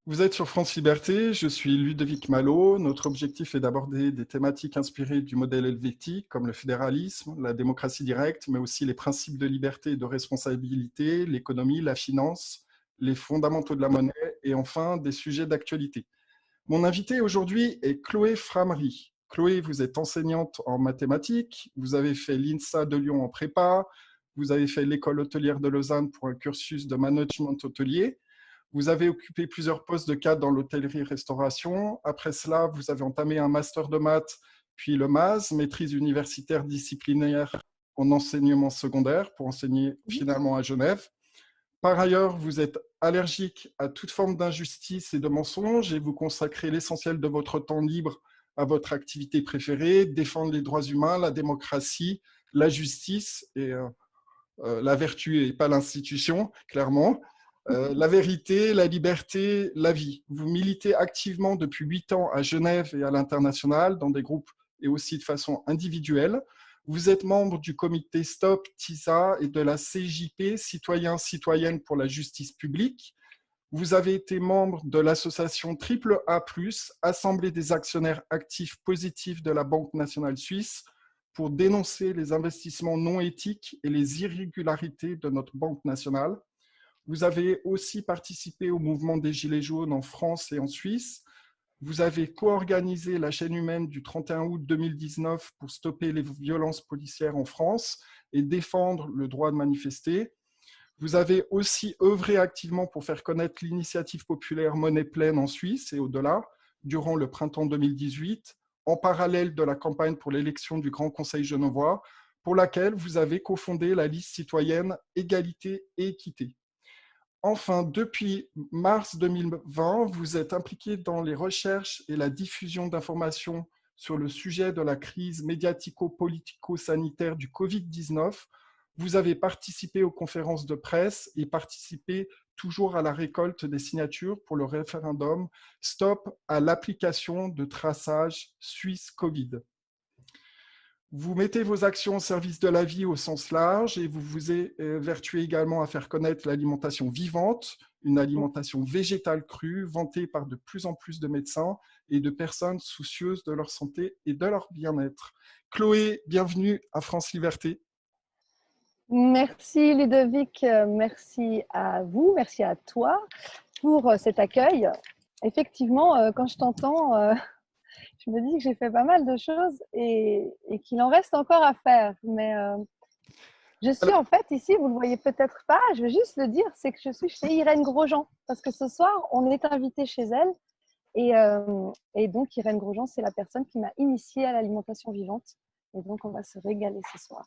Vous êtes sur France Liberté, je suis Ludovic Malo. Notre objectif est d'aborder des thématiques inspirées du modèle helvétique, comme le fédéralisme, la démocratie directe, mais aussi les principes de liberté et de responsabilité, l'économie, la finance, les fondamentaux de la monnaie et enfin des sujets d'actualité. Mon invité aujourd'hui est Chloé Framery. Chloé, vous êtes enseignante en mathématiques, vous avez fait l'INSA de Lyon en prépa, vous avez fait l'école hôtelière de Lausanne pour un cursus de management hôtelier. Vous avez occupé plusieurs postes de cadre dans l'hôtellerie-restauration. Après cela, vous avez entamé un master de maths, puis le MAS, maîtrise universitaire disciplinaire en enseignement secondaire, pour enseigner finalement à Genève. Par ailleurs, vous êtes allergique à toute forme d'injustice et de mensonge et vous consacrez l'essentiel de votre temps libre à votre activité préférée, défendre les droits humains, la démocratie, la justice et la vertu et pas l'institution, clairement. La vérité, la liberté, la vie. Vous militez activement depuis 8 ans à Genève et à l'international, dans des groupes et aussi de façon individuelle. Vous êtes membre du comité Stop TISA et de la CJP, Citoyens-Citoyennes pour la justice publique. Vous avez été membre de l'association AAA+, Assemblée des actionnaires actifs positifs de la Banque nationale suisse, pour dénoncer les investissements non éthiques et les irrégularités de notre Banque nationale. Vous avez aussi participé au mouvement des Gilets jaunes en France et en Suisse. Vous avez co-organisé la chaîne humaine du 31 août 2019 pour stopper les violences policières en France et défendre le droit de manifester. Vous avez aussi œuvré activement pour faire connaître l'initiative populaire Monnaie pleine en Suisse et au-delà, durant le printemps 2018, en parallèle de la campagne pour l'élection du Grand Conseil genevois, pour laquelle vous avez cofondé la liste citoyenne Égalité et Équité. Enfin, depuis mars 2020, vous êtes impliqué dans les recherches et la diffusion d'informations sur le sujet de la crise médiatico-politico-sanitaire du Covid-19. Vous avez participé aux conférences de presse et participé toujours à la récolte des signatures pour le référendum Stop à l'application de traçage suisse Covid. Vous mettez vos actions au service de la vie au sens large et vous vous évertuez également à faire connaître l'alimentation vivante, une alimentation végétale crue, vantée par de plus en plus de médecins et de personnes soucieuses de leur santé et de leur bien-être. Chloé, bienvenue à France Liberté. Merci Ludovic, merci à vous, merci à toi pour cet accueil. Effectivement, quand je t'entends, je me dis que j'ai fait pas mal de choses et qu'il en reste encore à faire. Mais je suis Alors, en fait ici, vous ne le voyez peut-être pas, je vais juste le dire, c'est que je suis chez Irène Grosjean. Parce que ce soir, on est invité chez elle. Et donc, Irène Grosjean, c'est la personne qui m'a initiée à l'alimentation vivante. Et donc, on va se régaler ce soir.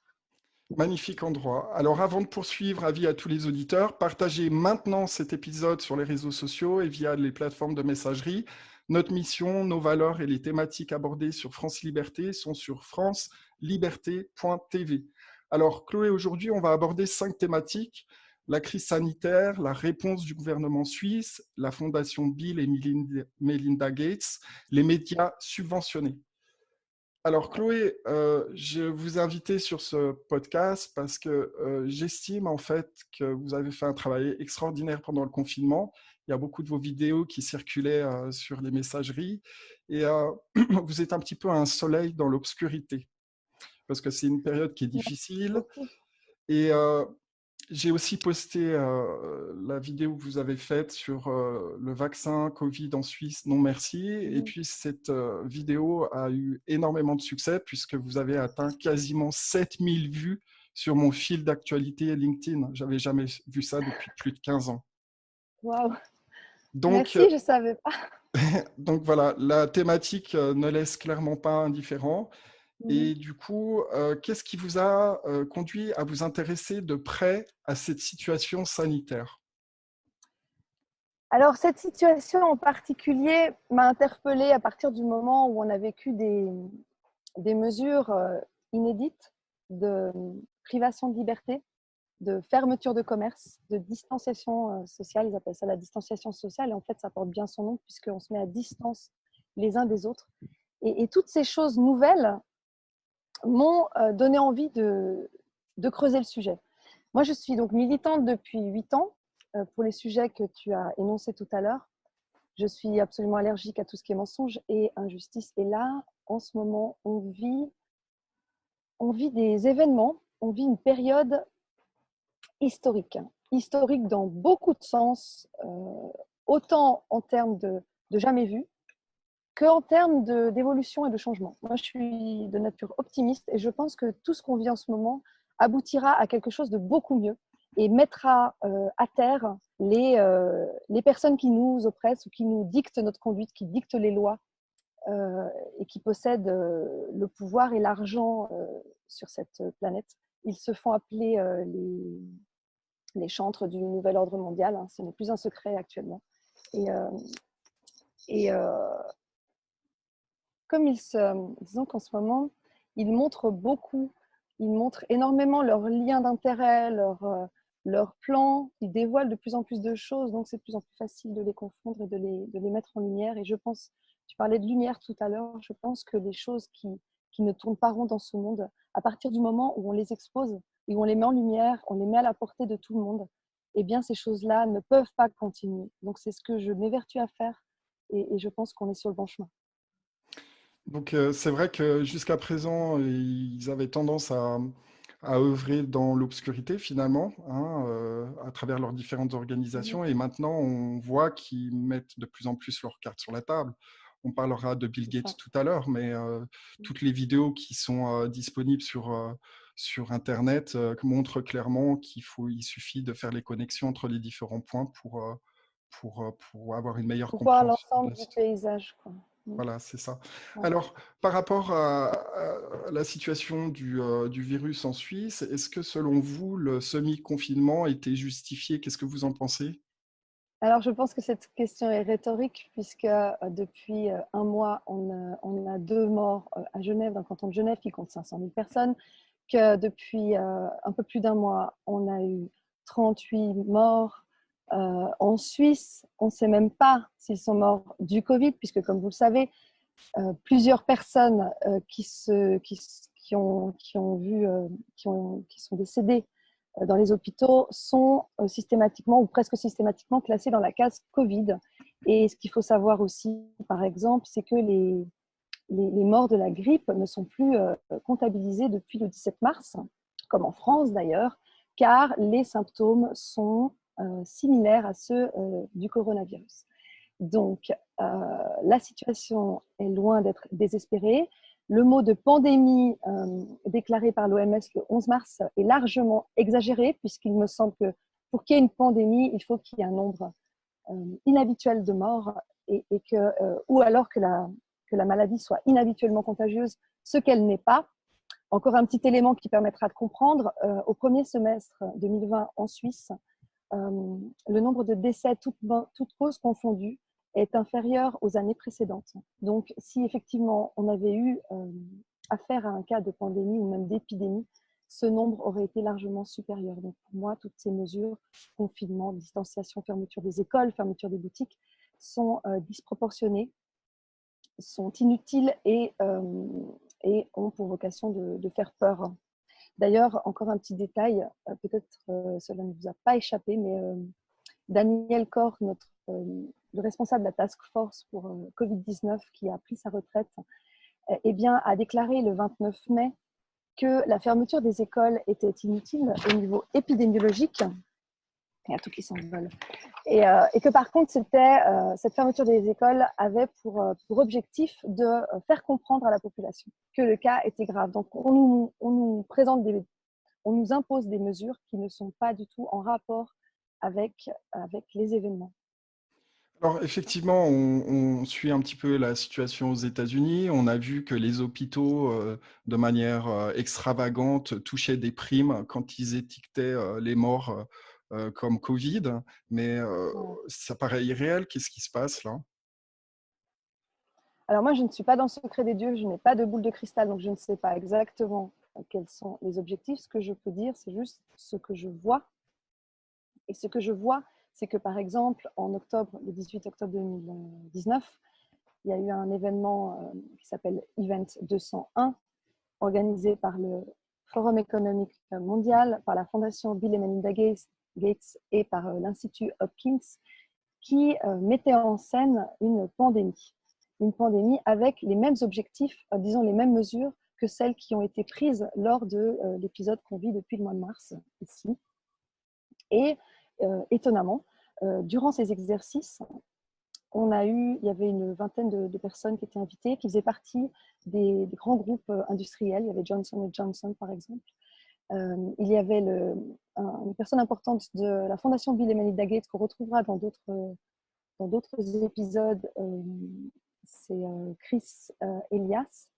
magnifique endroit. Alors, avant de poursuivre, avis à tous les auditeurs, partagez maintenant cet épisode sur les réseaux sociaux et via les plateformes de messagerie. Notre mission, nos valeurs et les thématiques abordées sur France Liberté sont sur franceliberté.tv. Alors, Chloé, aujourd'hui, on va aborder 5 thématiques. La crise sanitaire, la réponse du gouvernement suisse, la fondation Bill et Melinda Gates, les médias subventionnés. Alors Chloé, je vous ai invité sur ce podcast parce que j'estime en fait que vous avez fait un travail extraordinaire pendant le confinement. Il y a beaucoup de vos vidéos qui circulaient sur les messageries et vous êtes un petit peu un soleil dans l'obscurité parce que c'est une période qui est Merci difficile beaucoup. et j'ai aussi posté la vidéo que vous avez faite sur le vaccin Covid en Suisse, non merci. Et puis cette vidéo a eu énormément de succès puisque vous avez atteint quasiment 7000 vues sur mon fil d'actualité LinkedIn. J'avais jamais vu ça depuis plus de 15 ans. Waouh, Donc, merci, je ne savais pas. donc voilà, la thématique ne laisse clairement pas indifférent. Mhm. Et du coup, qu'est-ce qui vous a conduit à vous intéresser de près à cette situation sanitaire? Alors, cette situation en particulier m'a interpellée à partir du moment où on a vécu des mesures inédites de privation de liberté, de fermeture de commerce, de distanciation sociale. Ils appellent ça la distanciation sociale. Et en fait, ça porte bien son nom puisqu'on se met à distance les uns des autres. Et toutes ces choses nouvelles m'ont donné envie de creuser le sujet. Moi, je suis donc militante depuis 8 ans pour les sujets que tu as énoncés tout à l'heure. Je suis absolument allergique à tout ce qui est mensonge et injustice. Et là, en ce moment, on vit des événements, on vit une période historique. Historique dans beaucoup de sens, autant en termes de jamais vu, qu'en termes d'évolution et de changement. Moi, je suis de nature optimiste et je pense que tout ce qu'on vit en ce moment aboutira à quelque chose de beaucoup mieux et mettra à terre les personnes qui nous oppressent ou qui nous dictent notre conduite, qui dictent les lois et qui possèdent le pouvoir et l'argent sur cette planète. Ils se font appeler les chantres du nouvel ordre mondial. Hein. Ce n'est plus un secret actuellement. Et, euh, et comme disons qu'en ce moment, ils montrent beaucoup, ils montrent énormément leurs liens d'intérêt, leurs plans, ils dévoilent de plus en plus de choses, donc c'est de plus en plus facile de les confondre et de les mettre en lumière. Et je pense, tu parlais de lumière tout à l'heure, je pense que les choses qui ne tournent pas rond dans ce monde, à partir du moment où on les expose et où on les met en lumière, on les met à la portée de tout le monde, eh bien ces choses-là ne peuvent pas continuer. Donc c'est ce que je m'évertue à faire et je pense qu'on est sur le bon chemin. Donc, c'est vrai que jusqu'à présent, ils avaient tendance à œuvrer dans l'obscurité finalement, hein, à travers leurs différentes Mhm. organisations. Et maintenant, on voit qu'ils mettent de plus en plus leurs cartes sur la table. On parlera de Bill C'est Gates ça. tout à l'heure, mais toutes les vidéos qui sont disponibles sur Internet montrent clairement il suffit de faire les connexions entre les différents points pour avoir une meilleure Pour voir compréhension de l'ensemble la du situation. paysage, quoi. Voilà, c'est ça. Ouais. Alors, par rapport à la situation du virus en Suisse, est-ce que selon vous, le semi-confinement était justifié? Qu'est-ce que vous en pensez? Alors, je pense que cette question est rhétorique puisque depuis un mois, on a 2 morts à Genève, dans le canton de Genève, qui compte 500 000 personnes, que depuis un peu plus d'un mois, on a eu 38 morts. En Suisse, on ne sait même pas s'ils sont morts du Covid, puisque comme vous le savez, plusieurs personnes qui sont décédées dans les hôpitaux sont systématiquement ou presque systématiquement classées dans la case Covid. Et ce qu'il faut savoir aussi, par exemple, c'est que les morts de la grippe ne sont plus comptabilisés depuis le 17 mars, comme en France d'ailleurs, car les symptômes sont similaires à ceux du coronavirus. Donc, la situation est loin d'être désespérée. Le mot de pandémie déclaré par l'OMS le 11 mars est largement exagéré, puisqu'il me semble que pour qu'il y ait une pandémie, il faut qu'il y ait un nombre inhabituel de morts ou alors que la maladie soit inhabituellement contagieuse, ce qu'elle n'est pas. Encore un petit élément qui permettra de comprendre, au premier semestre 2020 en Suisse, le nombre de décès, toutes causes confondues, est inférieur aux années précédentes. Donc, si effectivement on avait eu affaire à un cas de pandémie ou même d'épidémie, ce nombre aurait été largement supérieur. Donc, pour moi, toutes ces mesures, confinement, distanciation, fermeture des écoles, fermeture des boutiques, sont disproportionnées, sont inutiles et ont pour vocation de faire peur. D'ailleurs, encore un petit détail, peut-être cela ne vous a pas échappé, mais Daniel Corr, le responsable de la task force pour Covid-19 qui a pris sa retraite, eh bien, a déclaré le 29 mai que la fermeture des écoles était inutile au niveau épidémiologique. Il y a tout qui s'envole. Et que par contre, cette fermeture des écoles avait pour objectif de faire comprendre à la population que le cas était grave. Donc, on nous impose des mesures qui ne sont pas du tout en rapport avec les événements. Alors, effectivement, on suit un petit peu la situation aux États-Unis. On a vu que les hôpitaux, de manière extravagante, touchaient des primes quand ils étiquetaient les morts comme Covid. Mais Voilà. ça paraît irréel. Qu'est-ce qui se passe là? Alors moi, je ne suis pas dans le secret des dieux, je n'ai pas de boule de cristal, donc je ne sais pas exactement quels sont les objectifs. Ce que je peux dire, c'est juste ce que je vois. Et ce que je vois, c'est que par exemple, en octobre, le 18 octobre 2019, il y a eu un événement qui s'appelle Event 201, organisé par le Forum économique mondial, par la Fondation Bill et Melinda Gates et par l'Institut Hopkins, qui mettait en scène une pandémie avec les mêmes objectifs, disons les mêmes mesures que celles qui ont été prises lors de l'épisode qu'on vit depuis le mois de mars ici. Et étonnamment, durant ces exercices, il y avait une vingtaine de personnes qui étaient invitées, qui faisaient partie des grands groupes industriels. Il y avait Johnson & Johnson, par exemple. Il y avait une personne importante de la Fondation Bill et Melinda Gates qu'on retrouvera dans d'autres épisodes. C'est Chris Elias.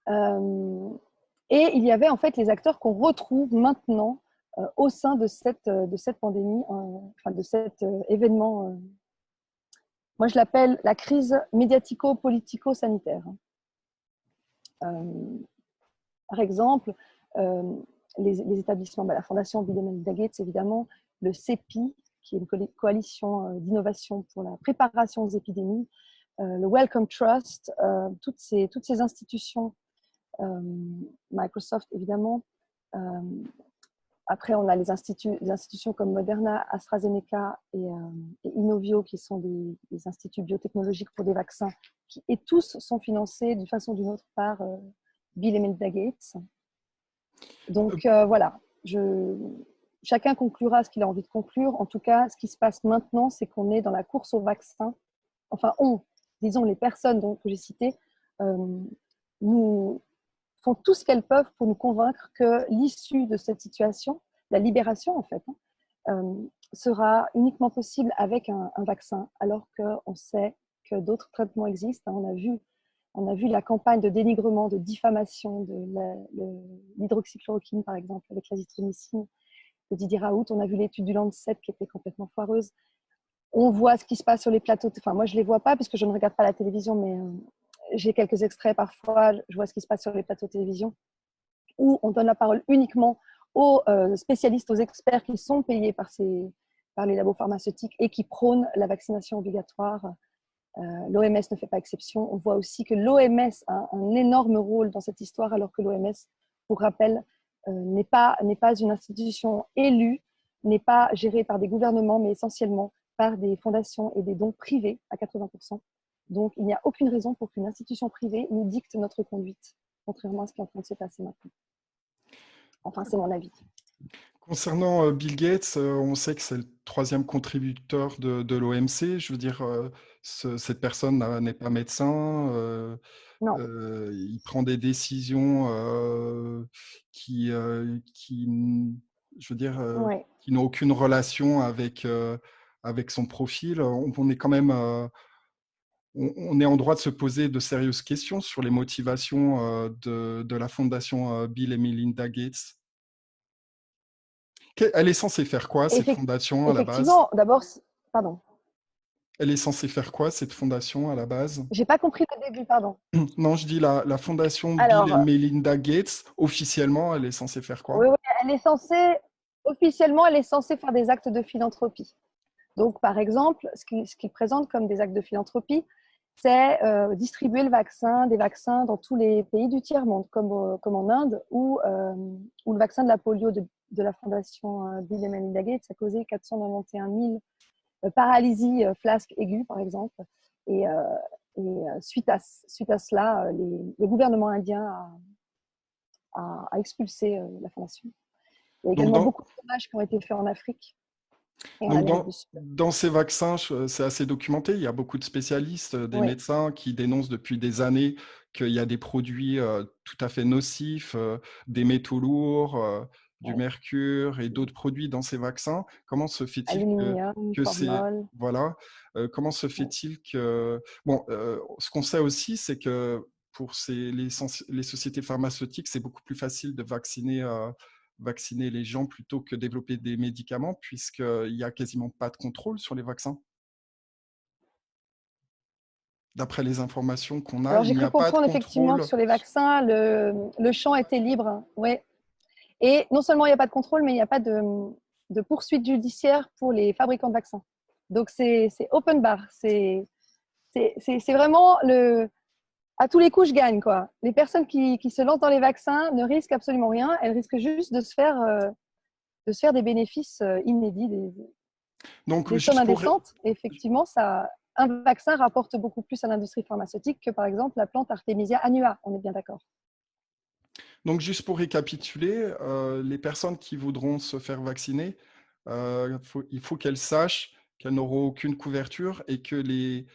Et il y avait en fait les acteurs qu'on retrouve maintenant au sein de cette pandémie, enfin de cet événement. Moi, je l'appelle la crise médiatico-politico-sanitaire. Par exemple, les établissements, la Fondation Bill et Melinda Gates, évidemment, le CEPI, qui est une coalition d'innovation pour la préparation aux épidémies, le Wellcome Trust, toutes ces institutions, Microsoft, évidemment. Après, on a les institutions comme Moderna, AstraZeneca et Inovio, qui sont des instituts biotechnologiques pour des vaccins, et tous sont financés d'une façon ou d'une autre par Bill et Melinda Gates. Donc voilà, chacun conclura ce qu'il a envie de conclure. En tout cas, ce qui se passe maintenant, c'est qu'on est dans la course au vaccin. Enfin, disons les personnes que j'ai citées, nous font tout ce qu'elles peuvent pour nous convaincre que l'issue de cette situation, la libération en fait, sera uniquement possible avec un vaccin, alors qu'on sait que d'autres traitements existent. On a vu la campagne de dénigrement, de diffamation de l'hydroxychloroquine, par exemple, avec l'azithromycine de Didier Raoult. On a vu l'étude du Lancet qui était complètement foireuse. On voit ce qui se passe sur les plateaux. Enfin, moi, je ne les vois pas puisque je ne regarde pas la télévision, mais j'ai quelques extraits parfois. Je vois ce qui se passe sur les plateaux de télévision où on donne la parole uniquement aux spécialistes, aux experts qui sont payés par les labos pharmaceutiques et qui prônent la vaccination obligatoire. L'OMS ne fait pas exception. On voit aussi que l'OMS a un énorme rôle dans cette histoire, alors que l'OMS, pour rappel, n'est pas une institution élue, n'est pas gérée par des gouvernements, mais essentiellement par des fondations et des dons privés à 80%. Donc, il n'y a aucune raison pour qu'une institution privée nous dicte notre conduite, contrairement à ce qui est en train de se passer maintenant. Enfin, c'est mon avis. Concernant Bill Gates, on sait que c'est le troisième contributeur de l'OMC. Je veux dire, cette personne n'est pas médecin. Non. Il prend des décisions qui, je veux dire, Ouais. qui n'ont aucune relation avec son profil. On est quand même, on est en droit de se poser de sérieuses questions sur les motivations de la fondation Bill et Melinda Gates. Elle est censée faire quoi, cette fondation, à la base? Effectivement, d'abord, pardon. Elle est censée faire quoi, cette fondation, à la base? J'ai pas compris le début, pardon. Non, je dis la fondation Bill et Melinda Gates, officiellement, elle est censée faire quoi? Oui, officiellement, elle est censée faire des actes de philanthropie. Donc, par exemple, ce qu'il présente comme des actes de philanthropie, c'est distribuer des vaccins dans tous les pays du tiers-monde, comme en Inde, où le vaccin de la polio de la fondation Bill et Melinda Gates a causé 491 000 paralysies flasques aiguës, par exemple. Et suite à cela, le gouvernement indien a expulsé la fondation. Il y a également beaucoup de dommages qui ont été faits en Afrique. Donc, dans ces vaccins, c'est assez documenté. Il y a beaucoup de spécialistes, des médecins qui dénoncent depuis des années qu'il y a des produits tout à fait nocifs, des métaux lourds, du mercure et d'autres produits dans ces vaccins. Comment se fait-il que c'est… Voilà. Comment se fait-il que… Bon, ce qu'on sait aussi, c'est que pour les sociétés pharmaceutiques, c'est beaucoup plus facile de vacciner les gens plutôt que développer des médicaments, puisqu'il n'y a quasiment pas de contrôle sur les vaccins. D'après les informations qu'on a, il n'y a pas de contrôle. Effectivement que sur les vaccins, le champ était libre. Oui. Et non seulement il n'y a pas de contrôle, mais il n'y a pas de poursuite judiciaire pour les fabricants de vaccins. Donc, c'est open bar. C'est vraiment à tous les coups, je gagne, quoi. Les personnes qui se lancent dans les vaccins ne risquent absolument rien. Elles risquent juste de se faire des bénéfices inédits. Donc, des sommes juste pour, indécentes. Et effectivement, un vaccin rapporte beaucoup plus à l'industrie pharmaceutique que, par exemple, la plante Artemisia annua. On est bien d'accord. donc, juste pour récapituler, les personnes qui voudront se faire vacciner, il faut qu'elles sachent qu'elles n'auront aucune couverture et que les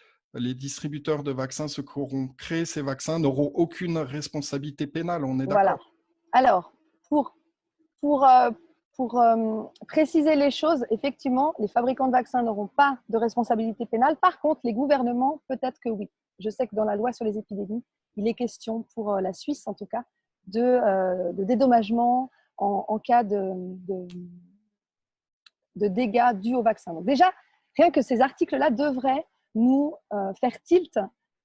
distributeurs de vaccins, ceux qui auront créé ces vaccins, n'auront aucune responsabilité pénale. On est Voilà. d'accord? Alors, pour, pour, euh, pour préciser les choses, effectivement, les fabricants de vaccins n'auront pas de responsabilité pénale. Par contre, les gouvernements, peut-être que oui. Je sais que dans la loi sur les épidémies, il est question, pour la Suisse en tout cas, de dédommagement en cas de dégâts dus au vaccin. Donc déjà, rien que ces articles-là devraient nous faire tilt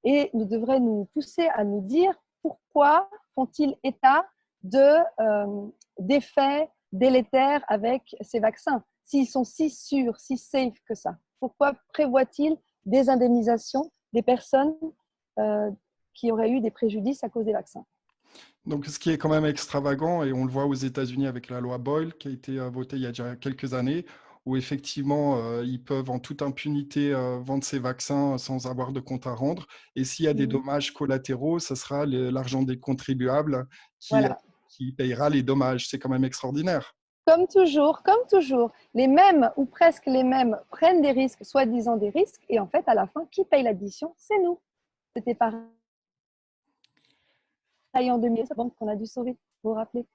et devraient nous pousser à nous dire pourquoi font-ils état d'effets délétères avec ces vaccins, s'ils sont si sûrs, si safe que ça. Pourquoi prévoient-ils des indemnisations des personnes qui auraient eu des préjudices à cause des vaccins? Donc, ce qui est quand même extravagant, et on le voit aux États-Unis avec la loi Boyle qui a été votée il y a déjà quelques années, où effectivement, ils peuvent en toute impunité vendre ces vaccins sans avoir de compte à rendre. Et s'il y a des dommages collatéraux, ce sera l'argent des contribuables qui, Voilà. qui payera les dommages. C'est quand même extraordinaire. Comme toujours, les mêmes ou presque les mêmes prennent des risques, soi-disant des risques, et en fait, à la fin, qui paye l'addition? C'est nous. C'était pareil en 2000, donc qu'on a dû sauver, vous vous rappelez?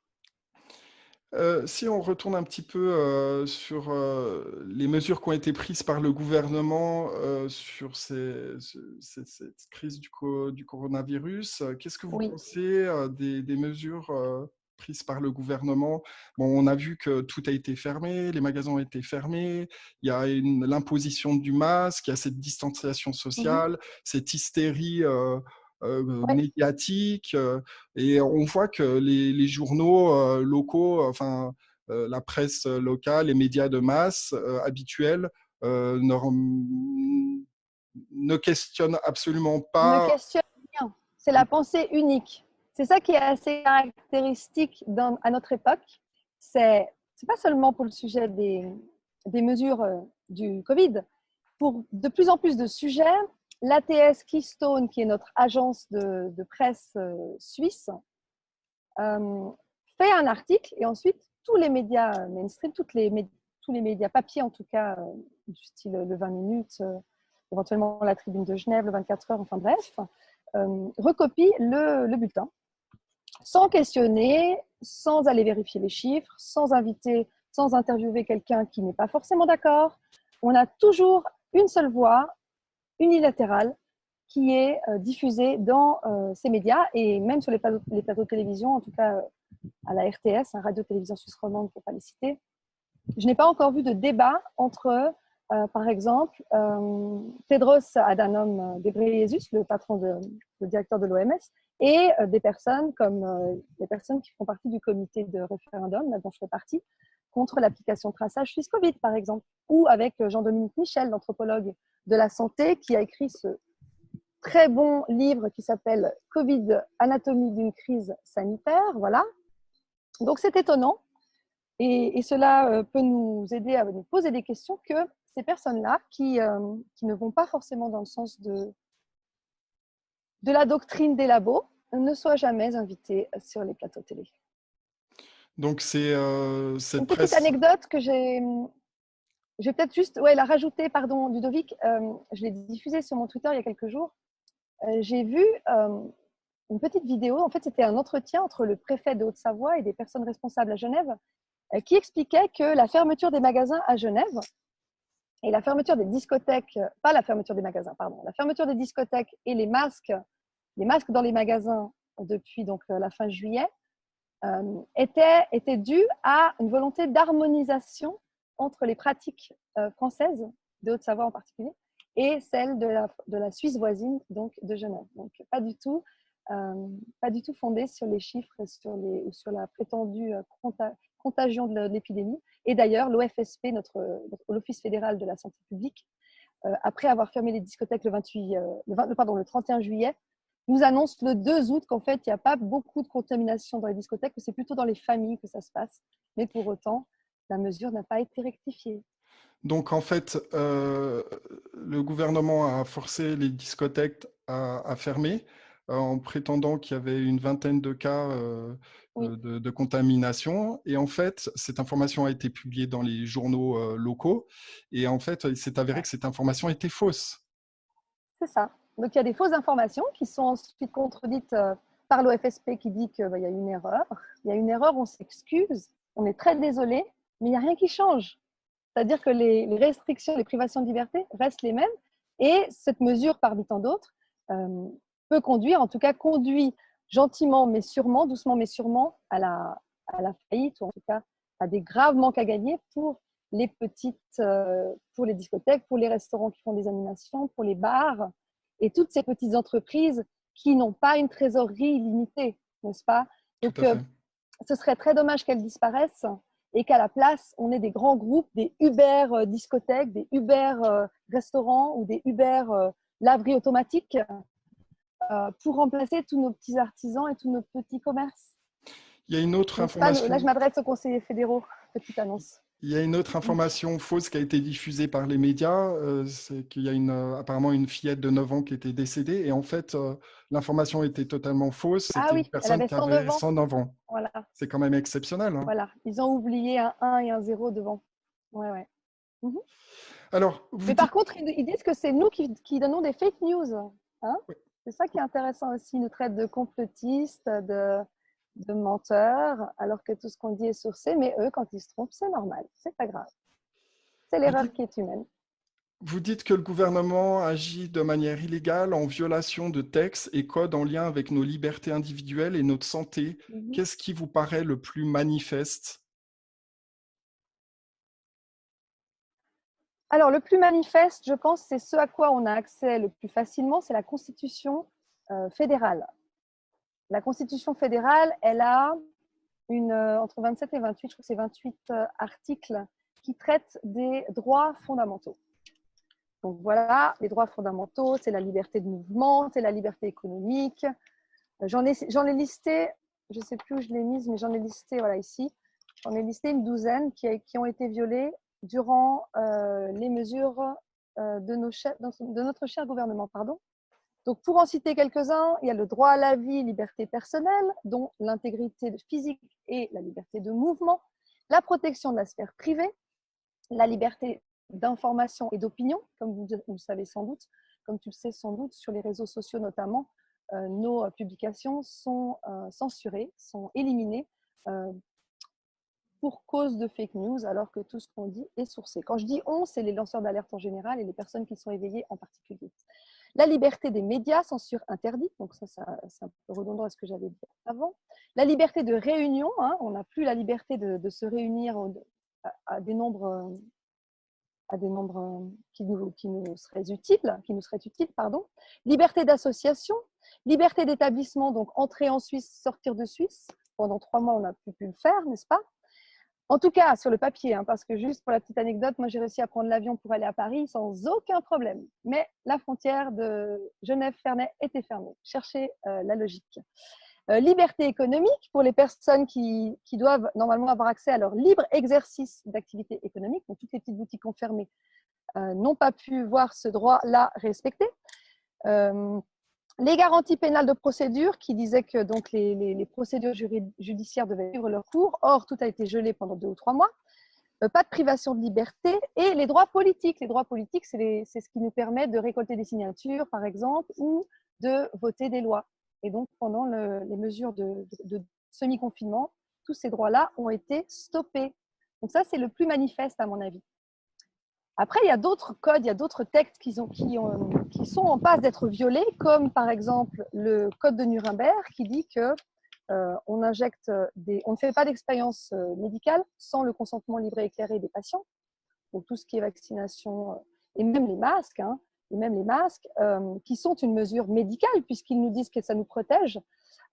Si on retourne un petit peu sur les mesures qui ont été prises par le gouvernement sur cette crise du coronavirus, qu'est-ce que vous Oui. pensez des mesures prises par le gouvernement? Bon, on a vu que tout a été fermé, les magasins ont été fermés, il y a l'imposition du masque, il y a cette distanciation Mhm. sociale, cette hystérie Ouais. médiatique. Et on voit que les journaux locaux, enfin la presse locale, les médias de masse habituels ne questionnent absolument Ne pas. questionne rien. C'est la pensée unique. C'est ça qui est assez caractéristique à notre époque. C'est pas seulement pour le sujet des mesures du Covid. Pour de plus en plus de sujets, l'ATS Keystone, qui est notre agence de presse suisse, euh, fait un article et ensuite tous les médias mainstream, tous les médias papier en tout cas, du style le 20 minutes, éventuellement la Tribune de Genève, le 24 heures, enfin bref, recopient le bulletin sans questionner, sans aller vérifier les chiffres, sans interviewer quelqu'un qui n'est pas forcément d'accord. On a toujours une seule voix unilatérale qui est diffusée dans ces médias et même sur les plateaux de télévision, en tout cas à la RTS, Radio-Télévision Suisse Romande pour ne pas les citer. Je n'ai pas encore vu de débat entre, par exemple, Tedros Adhanom Ghebreyesus, le directeur de l'OMS, et des personnes comme les personnes qui font partie du comité de référendum, dont je fais partie, contre l'application de traçage Suisse Covid, par exemple, ou avec Jean-Dominique Michel, l'anthropologue de la santé, qui a écrit ce très bon livre qui s'appelle Covid, anatomie d'une crise sanitaire. Voilà. Donc c'est étonnant et cela peut nous aider à nous poser des questions que ces personnes-là qui ne vont pas forcément dans le sens de la doctrine des labos ne soient jamais invitées sur les plateaux télé. Donc c'est cette Une petite presse. anecdote que j'ai peut-être juste la rajouter, pardon, Ludovic. Je l'ai diffusée sur mon Twitter il y a quelques jours. J'ai vu une petite vidéo. En fait, c'était un entretien entre le préfet de Haute-Savoie et des personnes responsables à Genève qui expliquait que la fermeture des magasins à Genève et la fermeture des discothèques, pas la fermeture des magasins, pardon, la fermeture des discothèques et les masques dans les magasins depuis donc la fin juillet, était due à une volonté d'harmonisation entre les pratiques françaises, de Haute-Savoie en particulier, et celles de la Suisse voisine, donc de Genève. Donc pas du tout fondée sur les chiffres ou sur la prétendue contagion de l'épidémie. Et d'ailleurs, l'OFSP, l'Office fédéral de la santé publique, après avoir fermé les discothèques le 31 juillet, nous annonce le 2 août qu'en fait, il n'y a pas beaucoup de contamination dans les discothèques, que c'est plutôt dans les familles que ça se passe. Mais pour autant, la mesure n'a pas été rectifiée. Donc, en fait, le gouvernement a forcé les discothèques à fermer en prétendant qu'il y avait une vingtaine de cas Oui, de contamination. Et en fait, cette information a été publiée dans les journaux locaux. Et en fait, il s'est avéré ouais, que cette information était fausse. c'est ça. Donc il y a des fausses informations qui sont ensuite contredites par l'OFSP qui dit qu'il y a une erreur. Il y a une erreur, on s'excuse, on est très désolé, mais il n'y a rien qui change. C'est-à-dire que les restrictions, les privations de liberté restent les mêmes et cette mesure, parmi tant d'autres, euh, peut conduire, en tout cas conduit gentiment mais sûrement, doucement mais sûrement, à la faillite ou en tout cas à des graves manques à gagner pour les petites, pour les discothèques, pour les restaurants qui font des animations, pour les bars et toutes ces petites entreprises qui n'ont pas une trésorerie limitée, n'est-ce pas? Tout Donc, à fait. ce serait très dommage qu'elles disparaissent et qu'à la place, on ait des grands groupes, des Uber discothèques, des Uber restaurants ou des Uber laveries automatiques pour remplacer tous nos petits artisans et tous nos petits commerces. Il y a une autre N'est-ce pas? Là, je information. m'adresse aux conseillers fédéraux. Petite annonce. Il y a une autre information fausse qui a été diffusée par les médias, c'est qu'il y a apparemment une fillette de 9 ans qui était décédée. Et en fait, l'information était totalement fausse. Ah C'était une oui, elle personne avait qui 109 avait ans. 109 ans. Voilà, C'est quand même exceptionnel, hein. voilà. Ils ont oublié un 1 et un 0 devant. Ouais, ouais. Mhm. Alors, vous Mais par dites, contre, ils disent que c'est nous qui donnons des fake news. Hein, c'est ça qui est intéressant aussi. Ils nous traitent de complotistes, de menteurs, alors que tout ce qu'on dit est sourcé. Mais eux, quand ils se trompent, c'est normal. C'est pas grave. C'est vous l'erreur dites, qui est humaine. vous dites que le gouvernement agit de manière illégale en violation de textes et codes en lien avec nos libertés individuelles et notre santé. Mhm. Qu'est-ce qui vous paraît le plus manifeste? Alors, le plus manifeste, je pense, c'est ce à quoi on a accès le plus facilement, c'est la Constitution fédérale. La Constitution fédérale, elle a entre 27 et 28, je crois que c'est 28 articles qui traitent des droits fondamentaux. Donc voilà, les droits fondamentaux, c'est la liberté de mouvement, c'est la liberté économique. J'en ai listé, je ne sais plus où je l'ai mise, mais j'en ai listé, voilà ici, j'en ai listé une douzaine qui ont été violées durant les mesures de notre cher gouvernement. Pardon. Donc pour en citer quelques-uns, il y a le droit à la vie, liberté personnelle, dont l'intégrité physique et la liberté de mouvement, la protection de la sphère privée, la liberté d'information et d'opinion, comme vous le savez sans doute, comme tu le sais sans doute, sur les réseaux sociaux notamment, nos publications sont censurées, sont éliminées pour cause de fake news, alors que tout ce qu'on dit est sourcé. Quand je dis on, c'est les lanceurs d'alerte en général et les personnes qui sont éveillées en particulier. La liberté des médias, censure interdite, donc ça c'est un peu redondant à ce que j'avais dit avant. La liberté de réunion, hein, on n'a plus la liberté de se réunir à des nombres qui nous seraient utiles, pardon. Liberté d'association, liberté d'établissement, donc entrer en Suisse, sortir de Suisse. Pendant 3 mois, on n'a plus pu le faire, n'est-ce pas? En tout cas, sur le papier, hein, parce que juste pour la petite anecdote, moi j'ai réussi à prendre l'avion pour aller à Paris sans aucun problème. Mais la frontière de Genève-Ferney était fermée. Cherchez la logique. Liberté économique pour les personnes qui doivent normalement avoir accès à leur libre exercice d'activité économique. Donc toutes les petites boutiques ont fermé, n'ont pas pu voir ce droit-là respecté. Les garanties pénales de procédure qui disaient que donc les procédures judiciaires devaient suivre leur cours. Or, tout a été gelé pendant 2 ou 3 mois. Pas de privation de liberté. Et les droits politiques. Les droits politiques, c'est ce qui nous permet de récolter des signatures, par exemple, ou de voter des lois. Et donc, pendant les mesures de semi-confinement, tous ces droits-là ont été stoppés. Donc ça, c'est le plus manifeste, à mon avis. Après, il y a d'autres codes, il y a d'autres textes qui sont en passe d'être violés, comme par exemple le code de Nuremberg qui dit que on ne fait pas d'expérience médicale sans le consentement libre et éclairé des patients. Donc tout ce qui est vaccination et même les masques, hein, qui sont une mesure médicale puisqu'ils nous disent que ça nous protège,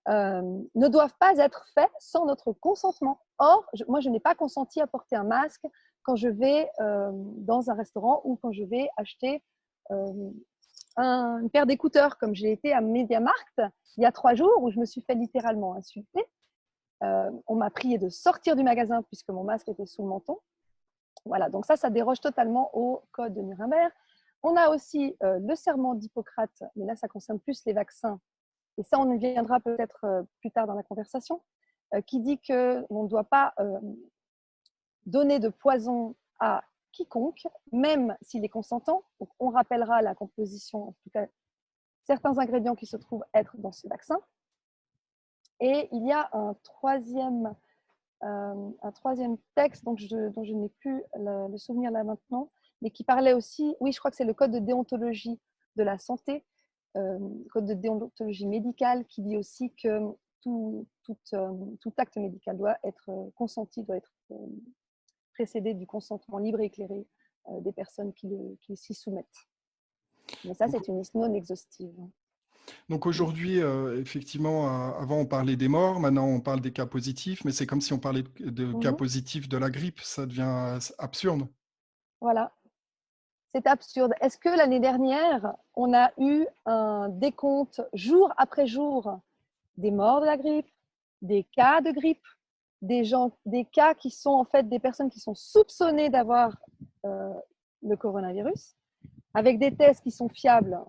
ne doivent pas être faits sans notre consentement. Or, moi, je n'ai pas consenti à porter un masque quand je vais dans un restaurant ou quand je vais acheter une paire d'écouteurs, comme j'ai été à MediaMarkt il y a 3 jours où je me suis fait littéralement insulter. On m'a prié de sortir du magasin puisque mon masque était sous le menton. Voilà, donc ça déroge totalement au code de Nuremberg. On a aussi le serment d'Hippocrate, mais là, ça concerne plus les vaccins. Et ça, on y viendra peut-être plus tard dans la conversation, qui dit qu'on ne doit pas donner de poison à quiconque, même s'il est consentant. Donc, on rappellera la composition, en tout cas, certains ingrédients qui se trouvent être dans ce vaccin. Et il y a un troisième texte dont je n'ai plus le souvenir là maintenant, mais qui parlait aussi, oui, je crois que c'est le code de déontologie de la santé, code de déontologie médicale, qui dit aussi que tout acte médical doit être consenti, doit être précédé du consentement libre et éclairé des personnes qui s'y soumettent. Mais ça, c'est une liste non exhaustive. Donc aujourd'hui, effectivement, avant on parlait des morts, maintenant on parle des cas positifs, mais c'est comme si on parlait de cas positifs de la grippe, ça devient absurde. Voilà, c'est absurde. Est-ce que l'année dernière, on a eu un décompte jour après jour des morts de la grippe, des cas de grippe, des cas qui sont en fait des personnes qui sont soupçonnées d'avoir le coronavirus, avec des tests qui sont fiables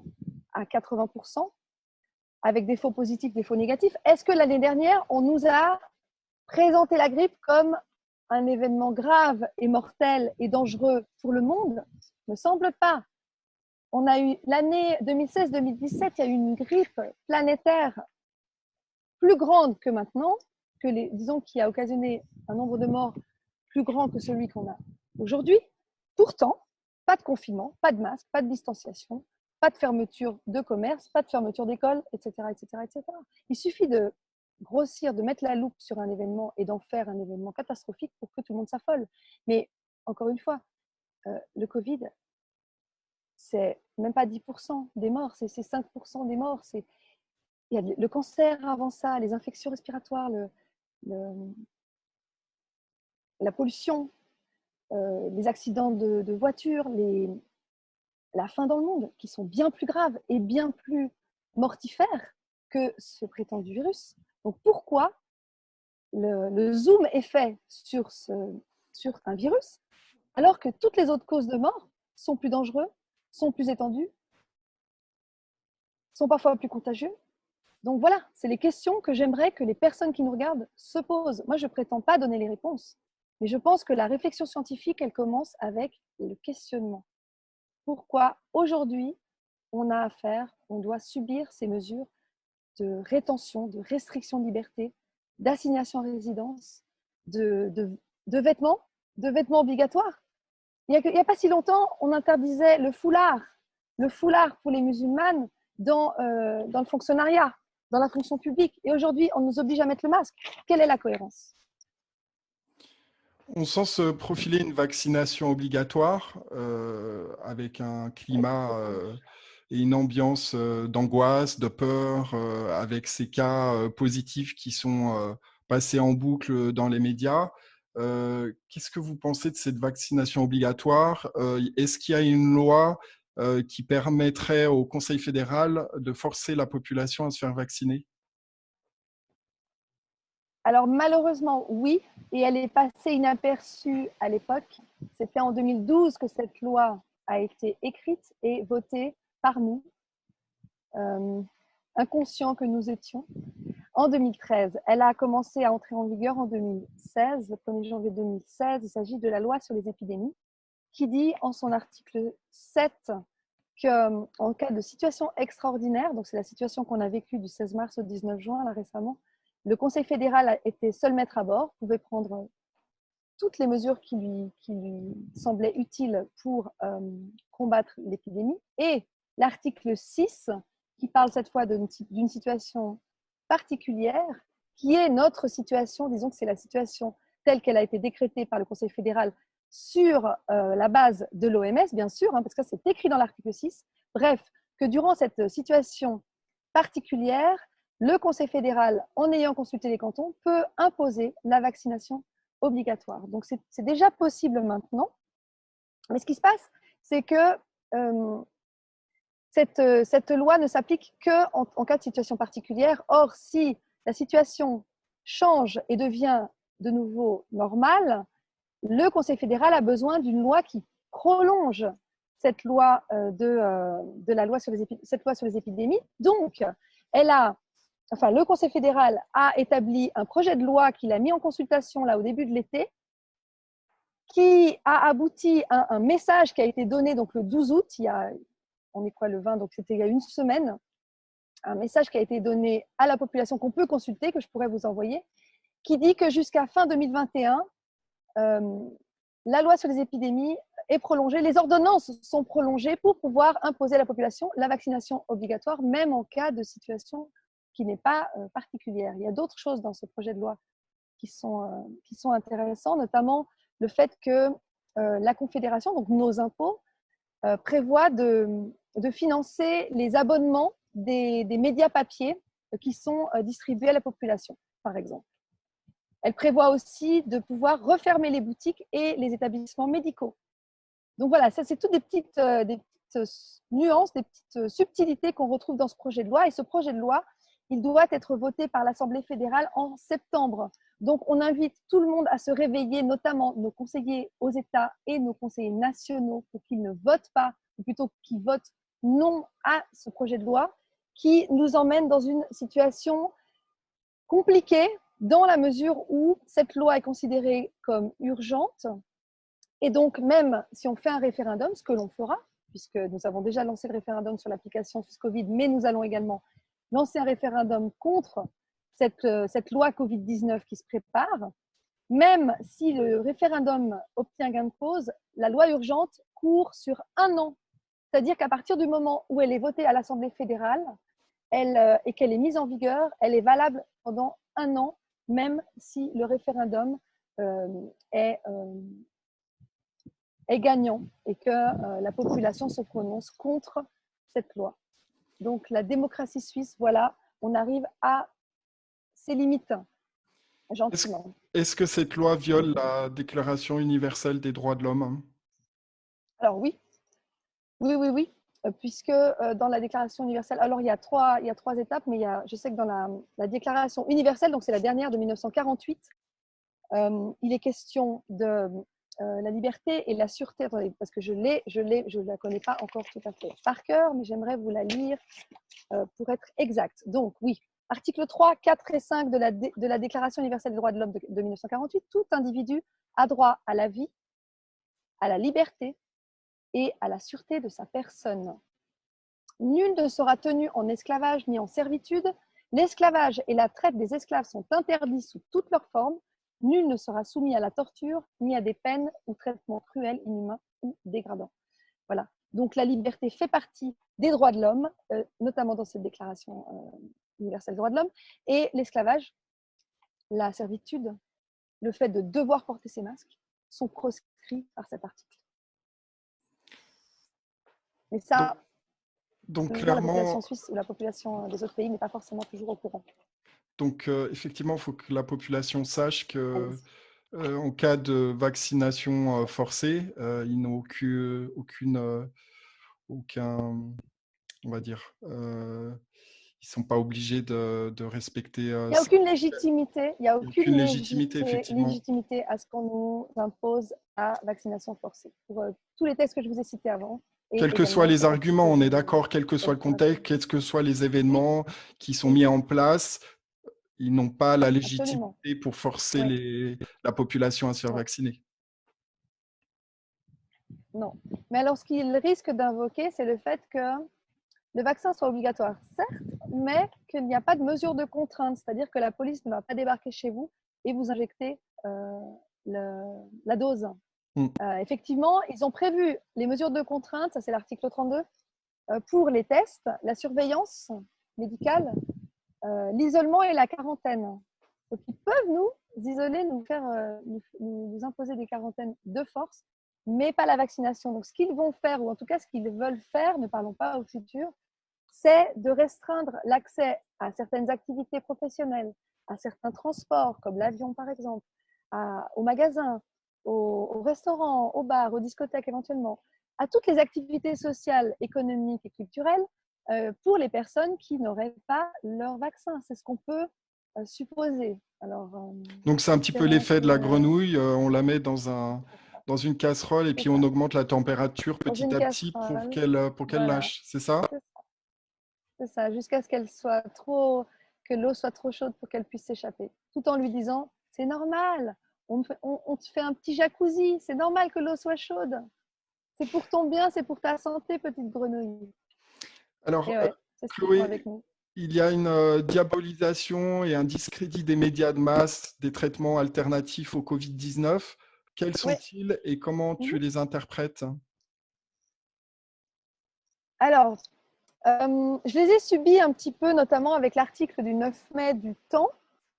à 80%, avec des faux positifs, des faux négatifs. Est-ce que l'année dernière, on nous a présenté la grippe comme un événement grave et mortel et dangereux pour le monde? Il ne me semble pas. On a eu l'année 2016-2017, il y a eu une grippe planétaire plus grande que maintenant, disons qui a occasionné un nombre de morts plus grand que celui qu'on a aujourd'hui. Pourtant, pas de confinement, pas de masque, pas de distanciation, pas de fermeture de commerce, pas de fermeture d'école, etc., etc., etc. Il suffit de grossir, de mettre la loupe sur un événement et d'en faire un événement catastrophique pour que tout le monde s'affole. Mais encore une fois, le Covid, c'est même pas 10% des morts, c'est 5% des morts. Il y a le cancer avant ça, les infections respiratoires, la pollution, les accidents de voiture, la faim dans le monde, qui sont bien plus graves et bien plus mortifères que ce prétendu virus. Donc pourquoi le zoom est fait sur un virus, alors que toutes les autres causes de mort sont plus dangereuses, sont plus étendues, sont parfois plus contagieux? Donc voilà, c'est les questions que j'aimerais que les personnes qui nous regardent se posent. Moi, je ne prétends pas donner les réponses, mais je pense que la réflexion scientifique, elle commence avec le questionnement. Pourquoi aujourd'hui, on doit subir ces mesures de rétention, de restriction de liberté, d'assignation à résidence, de vêtements obligatoires? Il n'y a pas si longtemps, on interdisait le foulard pour les musulmanes dans le fonctionnariat, dans la fonction publique. Et aujourd'hui, on nous oblige à mettre le masque. Quelle est la cohérence? On sent se profiler une vaccination obligatoire avec un climat et une ambiance d'angoisse, de peur, avec ces cas positifs qui sont passés en boucle dans les médias. Qu'est-ce que vous pensez de cette vaccination obligatoire? Est-ce qu'il y a une loi qui permettrait au Conseil fédéral de forcer la population à se faire vacciner? Alors malheureusement, oui, et elle est passée inaperçue à l'époque. C'était en 2012 que cette loi a été écrite et votée par nous, inconscients que nous étions, en 2013. Elle a commencé à entrer en vigueur en 2016, le 1er janvier 2016. Il s'agit de la loi sur les épidémies, qui dit en son article 7 qu'en cas de situation extraordinaire, donc c'est la situation qu'on a vécue du 16 mars au 19 juin, là récemment, le Conseil fédéral était seul maître à bord, pouvait prendre toutes les mesures qui lui semblaient utiles pour combattre l'épidémie. Et l'article 6, qui parle cette fois d'une situation particulière, qui est notre situation, disons que c'est la situation telle qu'elle a été décrétée par le Conseil fédéral sur la base de l'OMS, bien sûr, parce que c'est écrit dans l'article 6. Bref, que durant cette situation particulière, le Conseil fédéral, en ayant consulté les cantons, peut imposer la vaccination obligatoire. Donc, c'est déjà possible maintenant. Mais ce qui se passe, c'est que cette loi ne s'applique qu'en cas de situation particulière. Or, si la situation change et devient de nouveau normale, le Conseil fédéral a besoin d'une loi qui prolonge cette loi, cette loi sur les épidémies. Donc, le Conseil fédéral a établi un projet de loi qu'il a mis en consultation là, au début de l'été, qui a abouti à un message qui a été donné donc, le 12 août, on est quoi le 20, donc c'était il y a une semaine, un message qui a été donné à la population qu'on peut consulter, que je pourrais vous envoyer, qui dit que jusqu'à fin 2021, la loi sur les épidémies est prolongée, les ordonnances sont prolongées pour pouvoir imposer à la population la vaccination obligatoire, même en cas de situation qui n'est pas particulière. Il y a d'autres choses dans ce projet de loi qui sont intéressants, notamment le fait que la Confédération, donc nos impôts, prévoit de financer les abonnements des médias papier qui sont distribués à la population, par exemple. Elle prévoit aussi de pouvoir refermer les boutiques et les établissements médicaux. Donc voilà, ça c'est toutes des petites nuances, des petites subtilités qu'on retrouve dans ce projet de loi. Et ce projet de loi, il doit être voté par l'Assemblée fédérale en septembre. Donc on invite tout le monde à se réveiller, notamment nos conseillers aux États et nos conseillers nationaux, pour qu'ils ne votent pas, ou plutôt qu'ils votent non à ce projet de loi, qui nous emmène dans une situation compliquée, dans la mesure où cette loi est considérée comme urgente. Et donc, même si on fait un référendum, ce que l'on fera, puisque nous avons déjà lancé le référendum sur l'application SwissCovid, mais nous allons également lancer un référendum contre cette loi Covid-19 qui se prépare, même si le référendum obtient gain de cause, la loi urgente court sur 1 an. C'est-à-dire qu'à partir du moment où elle est votée à l'Assemblée fédérale et qu'elle est mise en vigueur, elle est valable pendant 1 an, même si le référendum est gagnant et que la population se prononce contre cette loi. Donc la démocratie suisse, voilà, on arrive à ses limites, gentiment. Est-ce que cette loi viole la Déclaration universelle des droits de l'homme? Alors oui, puisque dans la Déclaration universelle, alors il y a trois étapes, mais je sais que dans la Déclaration universelle, donc c'est la dernière de 1948, il est question de la liberté et la sûreté. Attendez, parce que je ne la connais pas encore tout à fait par cœur, mais j'aimerais vous la lire pour être exact. Donc oui, articles 3, 4 et 5 de la Déclaration universelle des droits de l'homme de 1948, tout individu a droit à la vie, à la liberté et à la sûreté de sa personne. Nul ne sera tenu en esclavage ni en servitude. L'esclavage et la traite des esclaves sont interdits sous toutes leurs formes. Nul ne sera soumis à la torture, ni à des peines ou traitements cruels, inhumains ou dégradants. Voilà. Donc la liberté fait partie des droits de l'homme, notamment dans cette déclaration universelle des droits de l'homme. Et l'esclavage, la servitude, le fait de devoir porter ses masques, sont proscrits par cet article. Mais ça, donc clairement, la population clairement, suisse ou la population des autres pays n'est pas forcément toujours au courant. donc effectivement, il faut que la population sache que en cas de vaccination forcée, ils n'ont aucun, on va dire, ils sont pas obligés de respecter. Il n'y a aucune légitimité, aucune légitimité, effectivement. légitimité à ce qu'on nous impose la vaccination forcée. Pour tous les textes que je vous ai cités avant. Quels que soient les arguments, on est d'accord, quel que soit le contexte, quels que soient les événements qui sont mis en place, ils n'ont pas la légitimité pour forcer la population à se faire vacciner. Non. Mais alors, ce qu'ils risquent d'invoquer, c'est le fait que le vaccin soit obligatoire, certes, mais qu'il n'y a pas de mesure de contrainte, c'est-à-dire que la police ne va pas débarquer chez vous et vous injecter la dose. Effectivement, ils ont prévu les mesures de contrainte, ça c'est l'article 32, pour les tests, la surveillance médicale, l'isolement et la quarantaine. Donc, ils peuvent nous isoler, nous imposer des quarantaines de force, mais pas la vaccination. Donc, ce qu'ils vont faire, ou en tout cas ce qu'ils veulent faire, ne parlons pas au futur, c'est de restreindre l'accès à certaines activités professionnelles, à certains transports, comme l'avion par exemple, aux magasins, aux restaurants, aux bars, aux discothèques éventuellement, à toutes les activités sociales, économiques et culturelles pour les personnes qui n'auraient pas leur vaccin. C'est ce qu'on peut supposé. Alors, Donc, c'est un petit peu espérons l'effet de la que grenouille. On la met dans une casserole et c'est puis on ça. augmente la température Dans petit une à petit casserole, pour qu'elle voilà, lâche. C'est ça? c'est ça, jusqu'à ce qu'elle soit trop, que l'eau soit trop chaude pour qu'elle puisse s'échapper. Tout en lui disant, c'est normal, on te fait un petit jacuzzi, c'est normal que l'eau soit chaude. C'est pour ton bien, c'est pour ta santé, petite grenouille. Alors, Et ouais, c'est ce qu'ils font avec Chloé, nous. il y a une diabolisation et un discrédit des médias de masse, des traitements alternatifs au Covid-19. Quels Oui. sont-ils et comment tu les interprètes? Alors, je les ai subis un petit peu, notamment avec l'article du 9 mai du Temps,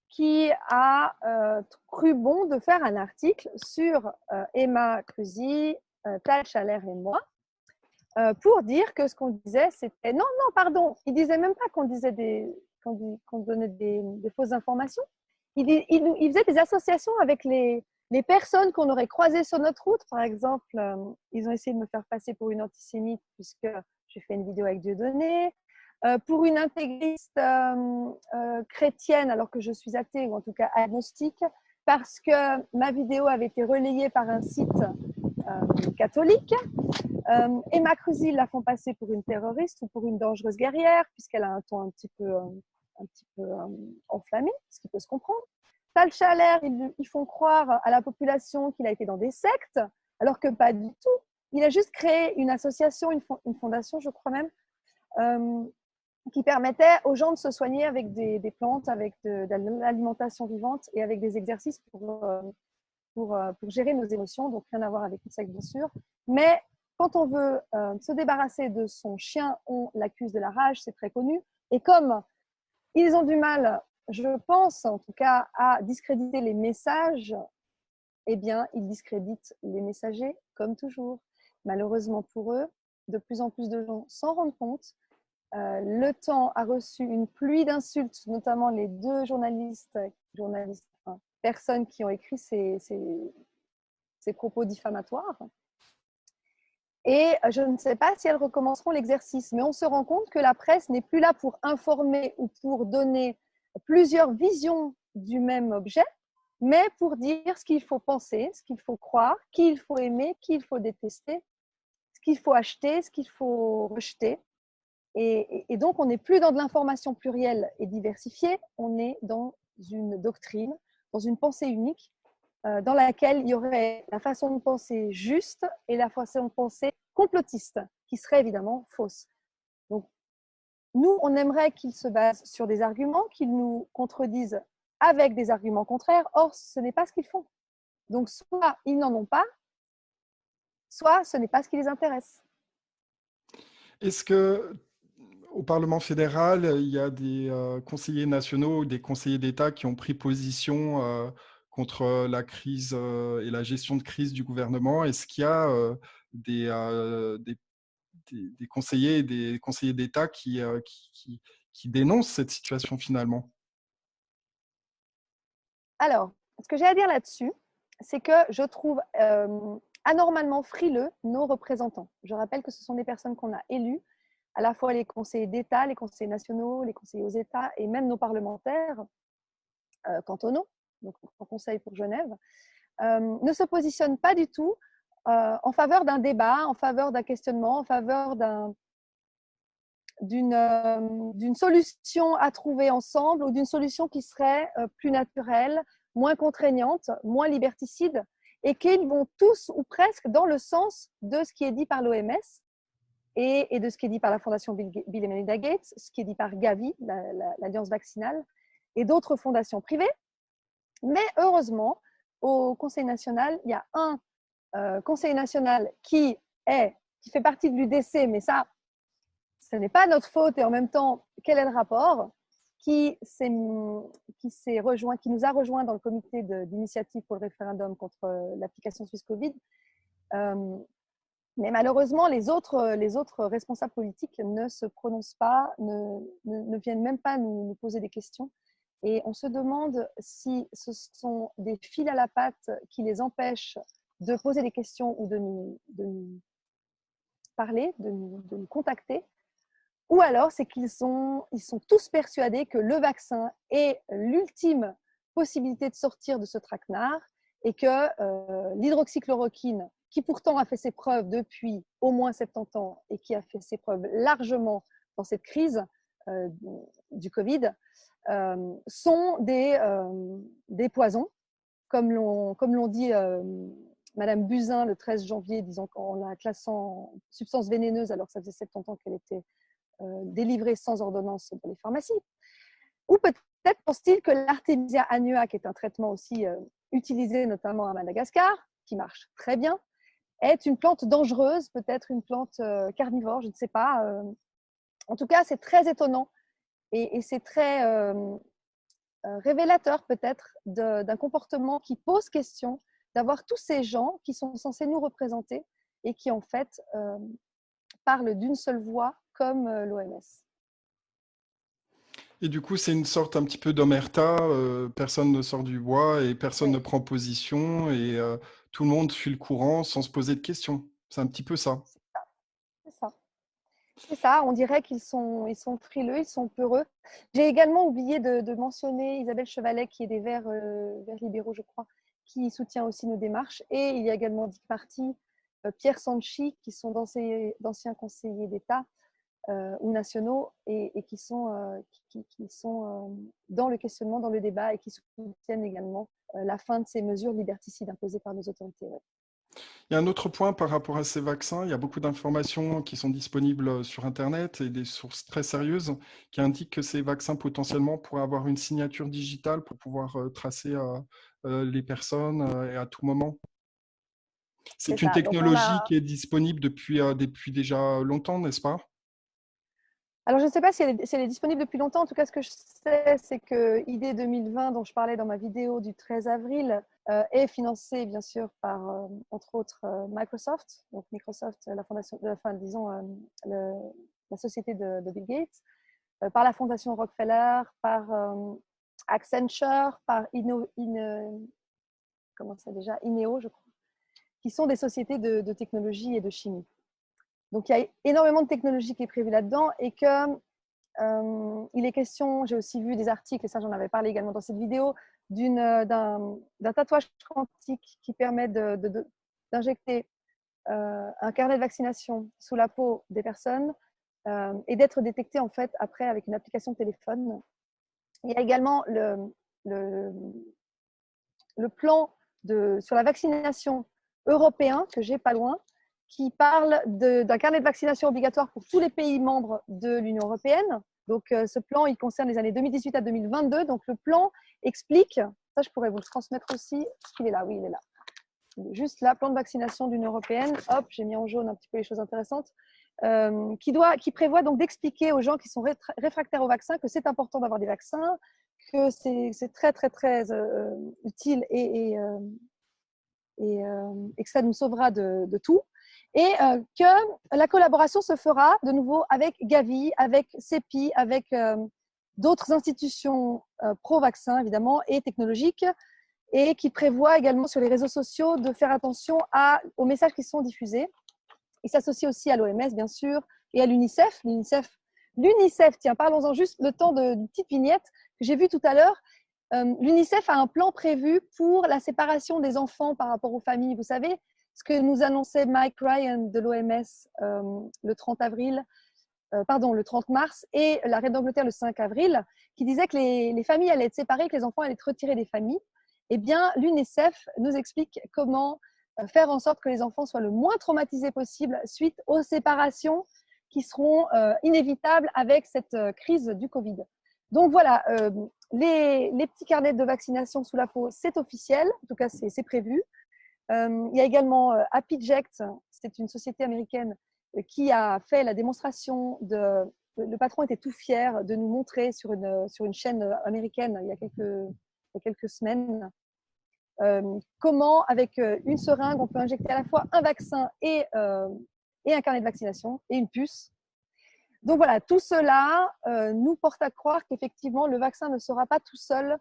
qui a cru bon de faire un article sur Emma Cruzy, Tal Chaler et moi, pour dire que ce qu'on disait, c'était… Non, non, pardon, il disait même pas qu'on disait qu'on donnait des fausses informations. Il faisait des associations avec les personnes qu'on aurait croisées sur notre route. Par exemple, ils ont essayé de me faire passer pour une antisémite puisque j'ai fait une vidéo avec Dieudonné, pour une intégriste chrétienne alors que je suis athée ou en tout cas agnostique, parce que ma vidéo avait été relayée par un site catholique. Emma Cruzy la font passer pour une terroriste ou pour une dangereuse guerrière, puisqu'elle a un ton un petit peu enflammé, ce qui peut se comprendre. Tal Chaler, ils font croire à la population qu'il a été dans des sectes, alors que pas du tout. Il a juste créé une association, une fondation, je crois même, qui permettait aux gens de se soigner avec des plantes, avec de l'alimentation vivante et avec des exercices pour gérer nos émotions, donc rien à voir avec le sexe bien sûr. Mais quand on veut se débarrasser de son chien, on l'accuse de la rage, c'est très connu. Et comme ils ont du mal, je pense en tout cas, à discréditer les messages, eh bien, ils discréditent les messagers comme toujours. Malheureusement pour eux, de plus en plus de gens s'en rendent compte. Le Temps a reçu une pluie d'insultes, notamment les deux journalistes enfin, personnes qui ont écrit ces propos diffamatoires. Et je ne sais pas si elles recommenceront l'exercice, mais on se rend compte que la presse n'est plus là pour informer ou pour donner plusieurs visions du même objet, mais pour dire ce qu'il faut penser, ce qu'il faut croire, qui il faut aimer, qui il faut détester, ce qu'il faut acheter, ce qu'il faut rejeter. Et donc, on n'est plus dans de l'information plurielle et diversifiée, on est dans une doctrine, dans une pensée unique, dans laquelle il y aurait la façon de penser juste et la façon de penser complotiste, qui serait évidemment fausse. Donc, nous, on aimerait qu'ils se basent sur des arguments, qu'ils nous contredisent avec des arguments contraires. Or, ce n'est pas ce qu'ils font. Donc, soit ils n'en ont pas, soit ce n'est pas ce qui les intéresse. Est-ce que au Parlement fédéral, il y a des conseillers nationaux ou des conseillers d'État qui ont pris position contre la crise et la gestion de crise du gouvernement? Est-ce qu'il y a des conseillers et des conseillers d'État qui dénoncent cette situation finalement? Alors, ce que j'ai à dire là-dessus, c'est que je trouve anormalement frileux nos représentants. Je rappelle que ce sont des personnes qu'on a élues, à la fois les conseillers d'État, les conseillers nationaux, les conseillers aux États et même nos parlementaires cantonaux, donc en conseil pour Genève, ne se positionnent pas du tout en faveur d'un débat, en faveur d'un questionnement, en faveur d'une solution à trouver ensemble ou d'une solution qui serait plus naturelle, moins contraignante, moins liberticide, et qu'ils vont tous ou presque dans le sens de ce qui est dit par l'OMS et de ce qui est dit par la Fondation Bill et Melinda Gates, ce qui est dit par Gavi, l'Alliance vaccinale, et d'autres fondations privées. Mais heureusement, au Conseil national, il y a un Conseil national qui fait partie de l'UDC, mais ça, ce n'est pas notre faute, et en même temps, quel est le rapport, qui nous a rejoint dans le comité d'initiative pour le référendum contre l'application Suisse Covid. Mais malheureusement, les autres responsables politiques ne se prononcent pas, ne viennent même pas nous poser des questions. Et on se demande si ce sont des fils à la patte qui les empêchent de poser des questions ou de nous parler, de nous contacter, ou alors c'est ils sont tous persuadés que le vaccin est l'ultime possibilité de sortir de ce traquenard et que l'hydroxychloroquine, qui pourtant a fait ses preuves depuis au moins 70 ans et qui a fait ses preuves largement dans cette crise du Covid, sont des poisons, comme l'ont dit Madame Buzyn le 13 janvier, disant qu'en la classant substance vénéneuse alors que ça faisait 70 ans qu'elle était délivrée sans ordonnance dans les pharmacies. Ou peut-être pense-t-il que l'Artemisia annua, qui est un traitement aussi utilisé notamment à Madagascar, qui marche très bien, est une plante dangereuse, peut-être une plante carnivore, je ne sais pas. En tout cas, c'est très étonnant et c'est très révélateur peut-être d'un comportement qui pose question, d'avoir tous ces gens qui sont censés nous représenter et qui en fait parlent d'une seule voix comme l'OMS. Et du coup, c'est une sorte un petit peu d'omerta, personne ne sort du bois et personne ne Oui, prend position et tout le monde suit le courant sans se poser de questions. C'est un petit peu ça. c'est ça. C'est ça, on dirait ils sont frileux, ils sont peureux. J'ai également oublié de mentionner Isabelle Chevalet, qui est des Verts, Verts libéraux, je crois, qui soutient aussi nos démarches. Et il y a également Dick Marty, Pierre Sanchi, qui sont d'anciens conseillers d'État ou nationaux et qui sont dans le questionnement, dans le débat et qui soutiennent également la fin de ces mesures liberticides imposées par nos autorités. Ouais. Il y a un autre point par rapport à ces vaccins. Il y a beaucoup d'informations qui sont disponibles sur Internet et des sources très sérieuses qui indiquent que ces vaccins potentiellement pourraient avoir une signature digitale pour pouvoir tracer les personnes et à tout moment. C'est C'est une ça. Donc on technologie a. qui est disponible depuis déjà longtemps, n'est-ce pas? Alors, je ne sais pas si elle est disponible depuis longtemps. En tout cas, ce que je sais, c'est que ID 2020, dont je parlais dans ma vidéo du 13 avril, est financée, bien sûr, par, entre autres, Microsoft. Donc, Microsoft, la fondation, enfin, disons, la société de Bill Gates, par la fondation Rockefeller, par Accenture, par comment ça déjà, Ineo, je crois, qui sont des sociétés de technologie et de chimie. Donc, il y a énormément de technologie qui est prévue là-dedans et que il est question, j'ai aussi vu des articles, et ça j'en avais parlé également dans cette vidéo, d'un tatouage quantique qui permet d'injecter un carnet de vaccination sous la peau des personnes et d'être détecté en fait après avec une application de téléphone. Il y a également le, le plan sur la vaccination européen que j'ai pas loin, qui parle d'un carnet de vaccination obligatoire pour tous les pays membres de l'Union européenne. Donc, ce plan, il concerne les années 2018 à 2022. Donc, le plan explique, ça je pourrais vous le transmettre aussi, est-ce qu'il est là? Oui, il est là. Juste là, plan de vaccination d'une européenne. Hop, j'ai mis en jaune un petit peu les choses intéressantes. Qui prévoit donc d'expliquer aux gens qui sont réfractaires au vaccin que c'est important d'avoir des vaccins, que c'est très, très, très utile et que ça nous sauvera de tout. Et que la collaboration se fera de nouveau avec Gavi, avec CEPI, avec d'autres institutions pro-vaccin, évidemment, et technologiques, et qui prévoit également sur les réseaux sociaux de faire attention aux messages qui sont diffusés. Il s'associe aussi à l'OMS, bien sûr, et à l'UNICEF. L'UNICEF, tiens, parlons-en juste le temps d'une petite vignette que j'ai vue tout à l'heure. L'UNICEF a un plan prévu pour la séparation des enfants par rapport aux familles. Vous savez, ce que nous annonçait Mike Ryan de l'OMS le 30 avril, le 30 mars, et la Reine d'Angleterre le 5 avril, qui disait que les familles allaient être séparées, que les enfants allaient être retirés des familles. Eh bien, l'UNICEF nous explique comment faire en sorte que les enfants soient le moins traumatisés possible suite aux séparations qui seront inévitables avec cette crise du Covid. Donc voilà, les petits carnets de vaccination sous la peau, c'est officiel, en tout cas c'est prévu. Il y a également HappyJect, c'est une société américaine qui a fait la démonstration le patron était tout fier de nous montrer sur une chaîne américaine il y a quelques semaines comment, avec une seringue, on peut injecter à la fois un vaccin et un carnet de vaccination et une puce. Donc voilà, tout cela nous porte à croire qu'effectivement, le vaccin ne sera pas tout seul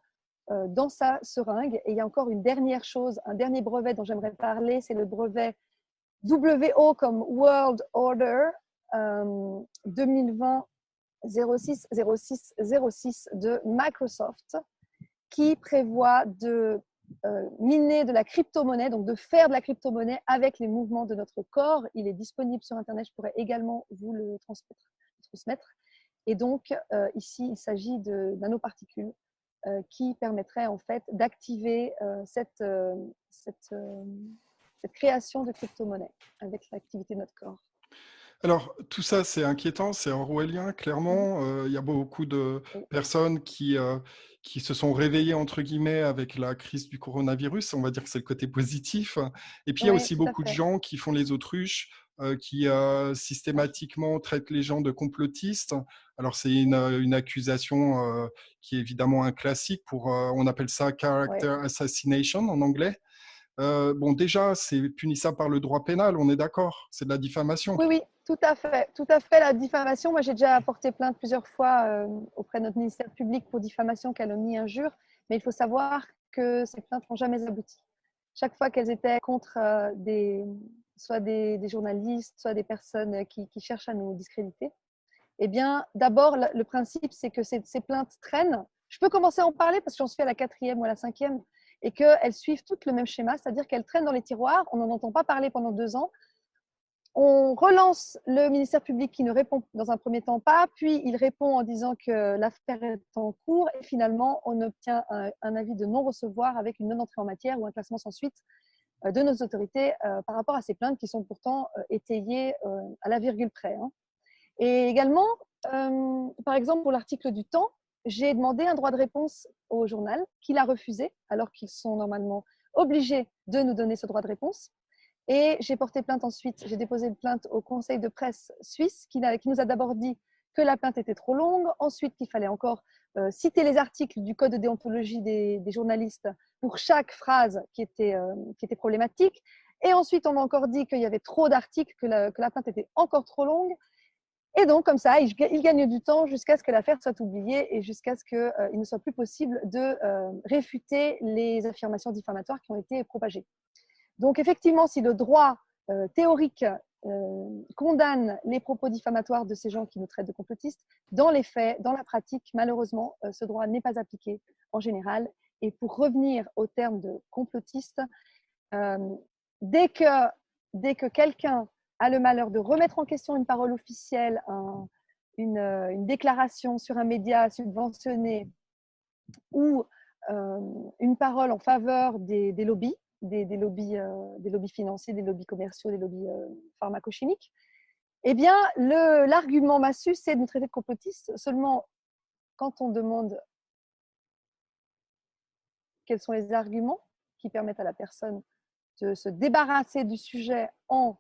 dans sa seringue. Et il y a encore une dernière chose, un dernier brevet dont j'aimerais parler, c'est le brevet WHO comme World Order 2020 060606 de Microsoft qui prévoit de miner de la crypto-monnaie, donc de faire de la crypto-monnaie avec les mouvements de notre corps. Il est disponible sur Internet, je pourrais également vous le transmettre. Et donc, ici, il s'agit de nanoparticules qui permettraient en fait d'activer cette création de crypto-monnaie avec l'activité de notre corps. Alors, tout ça, c'est inquiétant, c'est orwellien, clairement. Il y a beaucoup de personnes qui se sont réveillées, entre guillemets, avec la crise du coronavirus. On va dire que c'est le côté positif. Et puis, il y a Oui, aussi tout à beaucoup de fait. gens qui font les autruches, qui systématiquement traitent les gens de complotistes. Alors, c'est une accusation qui est évidemment un classique pour, on appelle ça character Ouais. assassination en anglais. Bon, déjà, c'est punissable par le droit pénal, on est d'accord, c'est de la diffamation. Oui, oui, tout à fait. Tout à fait, la diffamation. Moi, j'ai déjà porté plainte plusieurs fois auprès de notre ministère public pour diffamation, calomnie, injure. Mais il faut savoir que ces plaintes n'ont jamais abouti. Chaque fois qu'elles étaient contre soit des journalistes, soit des personnes qui cherchent à nous discréditer, eh bien, d'abord, le principe, c'est que ces plaintes traînent. Je peux commencer à en parler parce que j'en suis à la 4e ou à la 5e et qu'elles suivent toutes le même schéma, c'est-à-dire qu'elles traînent dans les tiroirs, on n'en entend pas parler pendant 2 ans. On relance le ministère public qui ne répond dans un premier temps pas, puis il répond en disant que l'affaire est en cours et finalement on obtient un avis de non-recevoir avec une non-entrée en matière ou un classement sans suite de nos autorités par rapport à ces plaintes qui sont pourtant étayées à la virgule près. Et également, par exemple, pour l'article du Temps, j'ai demandé un droit de réponse au journal qu'il a refusé, alors qu'ils sont normalement obligés de nous donner ce droit de réponse. Et j'ai porté plainte ensuite, j'ai déposé une plainte au conseil de presse suisse qui nous a d'abord dit que la plainte était trop longue, ensuite qu'il fallait encore citer les articles du code de déontologie des journalistes pour chaque phrase qui était problématique. Et ensuite, on m'a encore dit qu'il y avait trop d'articles, que la plainte était encore trop longue. Et donc, comme ça, il gagne du temps jusqu'à ce que l'affaire soit oubliée et jusqu'à ce qu'il ne soit plus possible de réfuter les affirmations diffamatoires qui ont été propagées. Donc, effectivement, si le droit théorique condamne les propos diffamatoires de ces gens qui nous traitent de complotistes, dans les faits, dans la pratique, malheureusement, ce droit n'est pas appliqué en général. Et pour revenir au terme de complotiste, dès que quelqu'un a le malheur de remettre en question une parole officielle, une déclaration sur un média subventionné ou une parole en faveur des lobbies, des lobbies financiers, des lobbies commerciaux, des lobbies pharmacochimiques, eh bien, l'argument massu, c'est de nous traiter de complotistes. Seulement, quand on demande quels sont les arguments qui permettent à la personne de se débarrasser du sujet en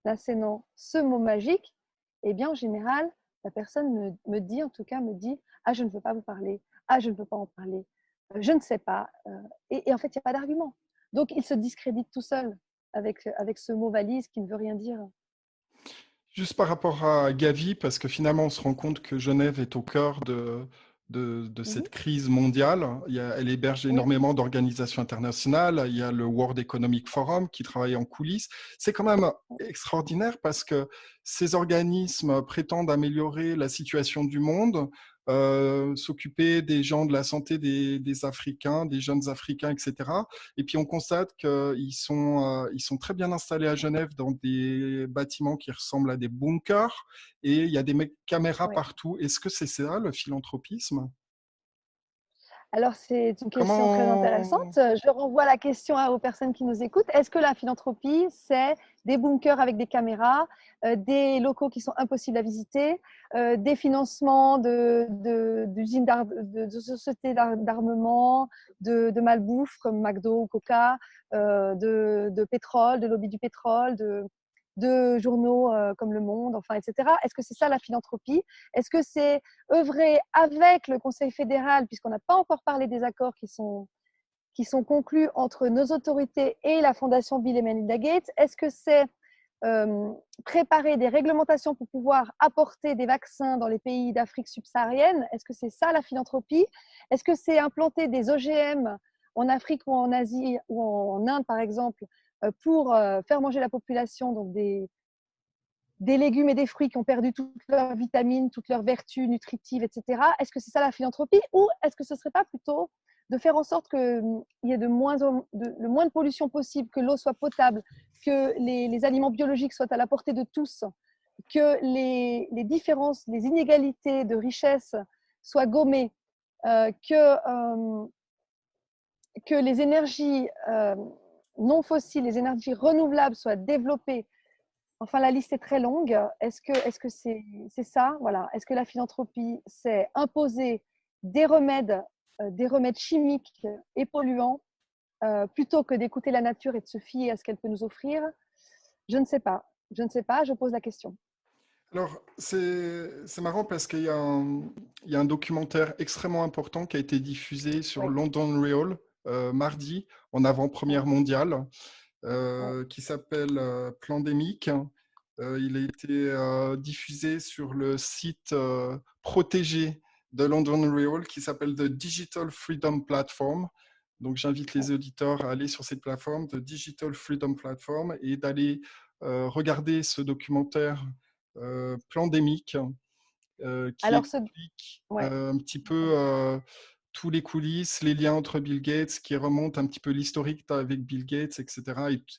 assénant ce mot magique, eh bien, en général, la personne me dit, ah, je ne veux pas vous parler, ah, je ne veux pas en parler, je ne sais pas. Et en fait, il n'y a pas d'argument. Donc, il se discrédite tout seul avec ce mot valise qui ne veut rien dire. Juste par rapport à Gavi, parce que finalement, on se rend compte que Genève est au cœur de cette crise mondiale. Elle héberge énormément d'organisations internationales. Il y a le World Economic Forum qui travaille en coulisses. C'est quand même extraordinaire parce que ces organismes prétendent améliorer la situation du monde, s'occuper des gens, de la santé des Africains, des jeunes Africains, etc. Et puis on constate qu'ils sont très bien installés à Genève dans des bâtiments qui ressemblent à des bunkers et il y a des caméras partout. Est-ce que c'est ça le philanthropisme? Alors, c'est une question très intéressante. Comment... Je renvoie la question aux personnes qui nous écoutent. Est-ce que la philanthropie, c'est des bunkers avec des caméras, des locaux qui sont impossibles à visiter, des financements d'usines, de sociétés d'armement, de malbouffe comme McDo ou Coca, de pétrole, de lobby du pétrole, de journaux comme Le Monde, enfin, etc. Est-ce que c'est ça la philanthropie? Est-ce que c'est œuvrer avec le Conseil fédéral, puisqu'on n'a pas encore parlé des accords qui sont conclus entre nos autorités et la Fondation Bill et Melinda Gates? Est-ce que c'est préparer des réglementations pour pouvoir apporter des vaccins dans les pays d'Afrique subsaharienne? Est-ce que c'est ça la philanthropie? Est-ce que c'est implanter des OGM en Afrique ou en Asie ou en Inde, par exemple, pour faire manger la population, donc des légumes et des fruits qui ont perdu toutes leurs vitamines, toutes leurs vertus nutritives, etc. Est-ce que c'est ça la philanthropie ou est-ce que ce ne serait pas plutôt de faire en sorte qu'il y ait le moins de pollution possible, que l'eau soit potable, que les aliments biologiques soient à la portée de tous, que les différences, les inégalités de richesse soient gommées, que les énergies non fossiles, les énergies renouvelables soient développées. Enfin, la liste est très longue. Est-ce que c'est ça? Voilà. Est-ce que la philanthropie, c'est imposer des remèdes chimiques et polluants plutôt que d'écouter la nature et de se fier à ce qu'elle peut nous offrir? Je ne sais pas. Je ne sais pas. Je pose la question. Alors, c'est marrant parce il y a un documentaire extrêmement important qui a été diffusé sur Oui. London Real mardi, en avant-première Oui. mondiale, Oui. qui s'appelle Plandémique. Il a été diffusé sur le site protégé de London Real qui s'appelle The Digital Freedom Platform. Donc, j'invite les auditeurs à aller sur cette plateforme, The Digital Freedom Platform, et d'aller regarder ce documentaire Plandémique qui Alors, explique ouais. un petit peu tous les coulisses, les liens entre Bill Gates, qui remonte un petit peu l'historique avec Bill Gates, etc.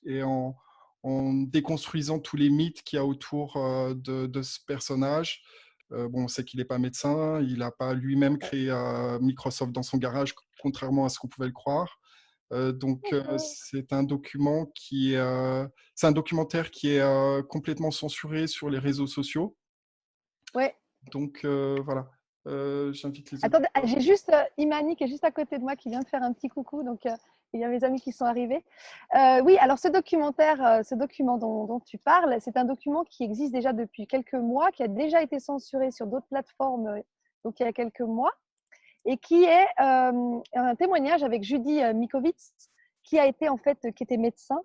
Et en déconstruisant tous les mythes qu'il y a autour de ce personnage. Bon, on sait qu'il n'est pas médecin, il n'a pas lui-même créé Microsoft dans son garage, contrairement à ce qu'on pouvait le croire. Donc, c'est un c'est un documentaire qui est complètement censuré sur les réseaux sociaux. Ouais. Donc, voilà. J'invite les Attendez, auditeurs. j'ai juste Imani qui est juste à côté de moi qui vient de faire un petit coucou. Donc, il y a mes amis qui sont arrivés. Oui, alors ce documentaire, ce document dont tu parles, c'est un document qui existe déjà depuis quelques mois, qui a déjà été censuré sur d'autres plateformes donc il y a quelques mois, et qui est un témoignage avec Judy Mikovits, qui était médecin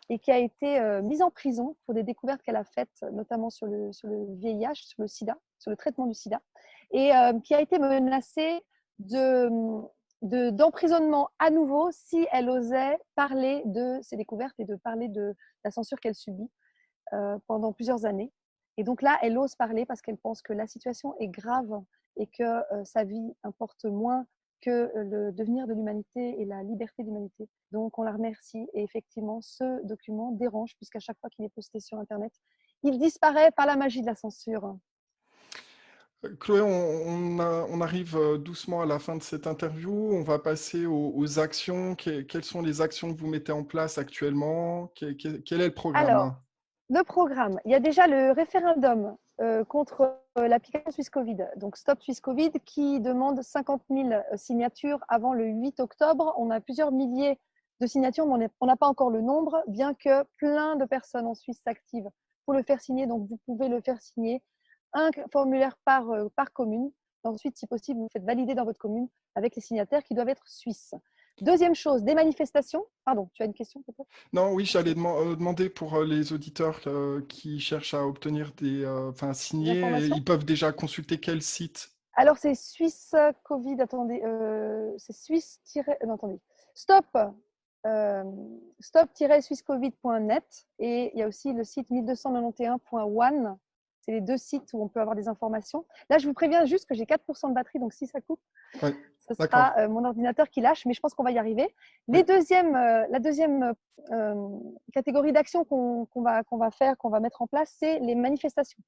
et qui a été mise en prison pour des découvertes qu'elle a faites, notamment sur le VIH, sur le sida, sur le traitement du sida, et qui a été menacée d'emprisonnement à nouveau si elle osait parler de ses découvertes et de parler de la censure qu'elle subit pendant plusieurs années. Et donc là, elle ose parler parce qu'elle pense que la situation est grave et que sa vie importe moins que le devenir de l'humanité et la liberté de l'humanité. Donc on la remercie. Et effectivement, ce document dérange puisqu'à chaque fois qu'il est posté sur Internet, il disparaît par la magie de la censure. Chloé, on arrive doucement à la fin de cette interview. On va passer aux actions. Quelles sont les actions que vous mettez en place actuellement? Quel est le Alors, programme? le programme, il y a déjà le référendum contre l'application Suisse Covid, donc Stop Suisse Covid, qui demande 50 000 signatures avant le 8 octobre. On a plusieurs milliers de signatures, mais on n'a pas encore le nombre, bien que plein de personnes en Suisse s'activent pour le faire signer. Donc, vous pouvez le faire signer, un formulaire par commune. Ensuite, si possible, vous faites valider dans votre commune avec les signataires qui doivent être suisses. Deuxième chose, des manifestations. Pardon, tu as une question peut-être? Non, oui, j'allais demander pour les auditeurs qui cherchent à obtenir enfin, Des signer, informations? ils peuvent déjà consulter quel site? Alors, c'est Suisse Covid, attendez, c'est Suisse- non, attendez, stop, stop-swisscovid.net, et il y a aussi le site 1291.one. C'est les deux sites où on peut avoir des informations. Là, je vous préviens juste que j'ai 4% de batterie, donc si ça coupe, Oui, ce d'accord. sera mon ordinateur qui lâche, mais je pense qu'on va y arriver. Oui. La deuxième catégorie d'action qu'on va faire, qu'on va mettre en place, c'est les manifestations.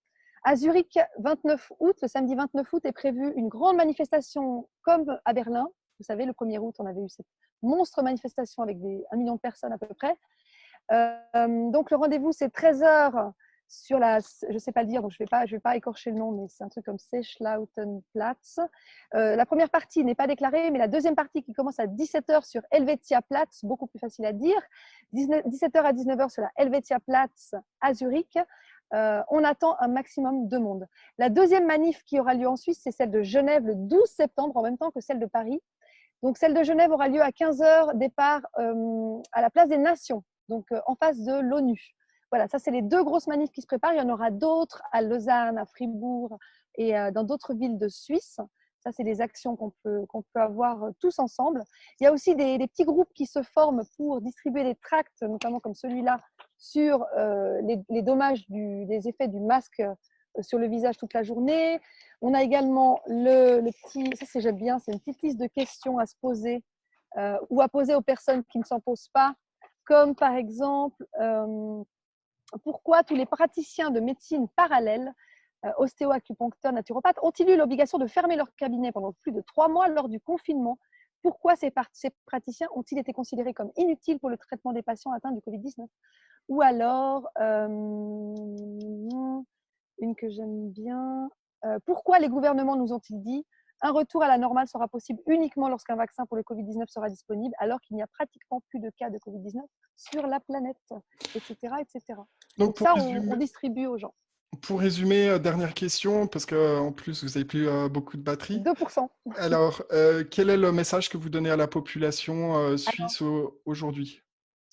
À Zurich, 29 août, le samedi 29 août, est prévue une grande manifestation comme à Berlin. Vous savez, le 1er août, on avait eu cette monstre manifestation avec 1 million de personnes à peu près. Donc, le rendez-vous, c'est 13h sur je ne sais pas le dire, donc je vais pas écorcher le nom, mais c'est un truc comme Sechlautenplatz. La première partie n'est pas déclarée, mais la deuxième partie qui commence à 17h sur Helvetiaplatz, beaucoup plus facile à dire, 17h à 19h sur la Helvetiaplatz à Zurich. On attend un maximum de monde. La deuxième manif qui aura lieu en Suisse, c'est celle de Genève le 12 septembre, en même temps que celle de Paris. Donc, celle de Genève aura lieu à 15h, départ à la place des Nations, donc en face de l'ONU. Voilà, ça, c'est les deux grosses manifs qui se préparent. Il y en aura d'autres à Lausanne, à Fribourg et dans d'autres villes de Suisse. Ça, c'est des actions qu'on peut avoir tous ensemble. Il y a aussi des petits groupes qui se forment pour distribuer des tracts, notamment comme celui-là, sur les dommages des effets du masque sur le visage toute la journée. On a également le petit, ça j'aime bien, c'est une petite liste de questions à se poser ou à poser aux personnes qui ne s'en posent pas, comme par exemple pourquoi tous les praticiens de médecine parallèle, ostéo-acupuncteurs, naturopathes, ont-ils eu l'obligation de fermer leur cabinet pendant plus de 3 mois lors du confinement? Pourquoi ces praticiens ont-ils été considérés comme inutiles pour le traitement des patients atteints du Covid-19? Ou alors, une que j'aime bien, pourquoi les gouvernements nous ont-ils dit un retour à la normale sera possible uniquement lorsqu'un vaccin pour le Covid-19 sera disponible, alors qu'il n'y a pratiquement plus de cas de Covid-19 sur la planète, etc. etc. Donc ça, on distribue aux gens. Pour résumer, dernière question, parce qu'en plus, vous n'avez plus beaucoup de batterie. 2%. Alors, quel est le message que vous donnez à la population suisse aujourd'hui?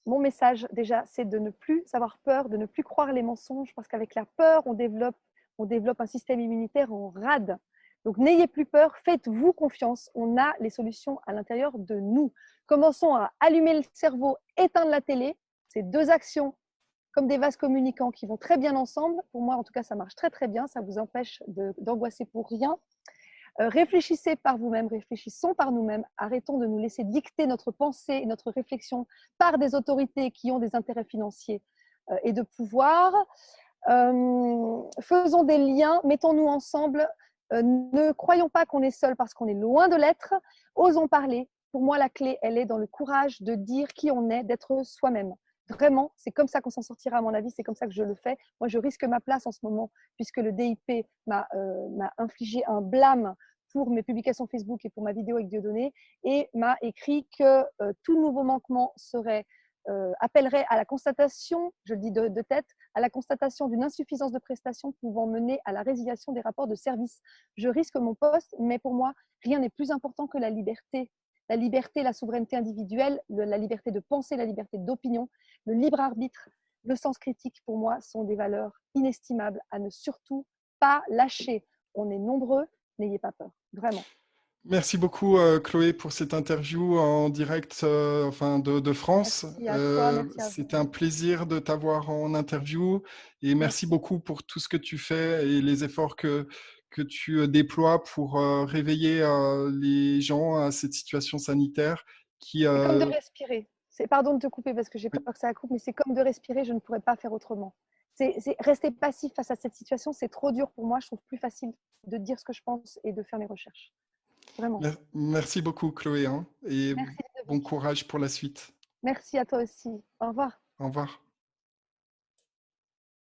Mon message, déjà, c'est de ne plus avoir peur, de ne plus croire les mensonges, parce qu'avec la peur, on développe un système immunitaire en rade. Donc, n'ayez plus peur, faites-vous confiance. On a les solutions à l'intérieur de nous. Commençons à allumer le cerveau, éteindre la télé. C'est 2 actions comme des vases communicants qui vont très bien ensemble. Pour moi, en tout cas, ça marche très, très bien. Ça vous empêche d'angoisser pour rien. Réfléchissez par vous-même, réfléchissons par nous-mêmes. Arrêtons de nous laisser dicter notre pensée et notre réflexion par des autorités qui ont des intérêts financiers et de pouvoir. Faisons des liens, mettons-nous ensemble. Ne croyons pas qu'on est seul parce qu'on est loin de l'être. Osons parler. Pour moi, la clé, elle est dans le courage de dire qui on est, d'être soi-même. Vraiment, c'est comme ça qu'on s'en sortira, à mon avis. C'est comme ça que je le fais. Moi, je risque ma place en ce moment, puisque le DIP m'a infligé un blâme pour mes publications Facebook et pour ma vidéo avec Dieudonné, et m'a écrit que tout nouveau manquement appellerait à la constatation, je le dis de tête, à la constatation d'une insuffisance de prestations pouvant mener à la résiliation des rapports de service. Je risque mon poste, mais pour moi, rien n'est plus important que la liberté. La liberté, la souveraineté individuelle, la liberté de penser, la liberté d'opinion, le libre arbitre, le sens critique, pour moi, sont des valeurs inestimables à ne surtout pas lâcher. On est nombreux, n'ayez pas peur, vraiment. Merci beaucoup, Chloé, pour cette interview en direct de France. Merci à toi, merci à vous. C'était un plaisir de t'avoir en interview et merci beaucoup pour tout ce que tu fais et les efforts que tu déploies pour réveiller les gens à cette situation sanitaire qui… C'est comme de respirer. Pardon de te couper parce que j'ai peur que ça coupe, mais c'est comme de respirer, je ne pourrais pas faire autrement. Rester passif face à cette situation, c'est trop dur pour moi. Je trouve plus facile de dire ce que je pense et de faire mes recherches. Vraiment. Merci beaucoup, Chloé, et Merci, bon courage pour la suite. merci à toi aussi. Au revoir. Au revoir.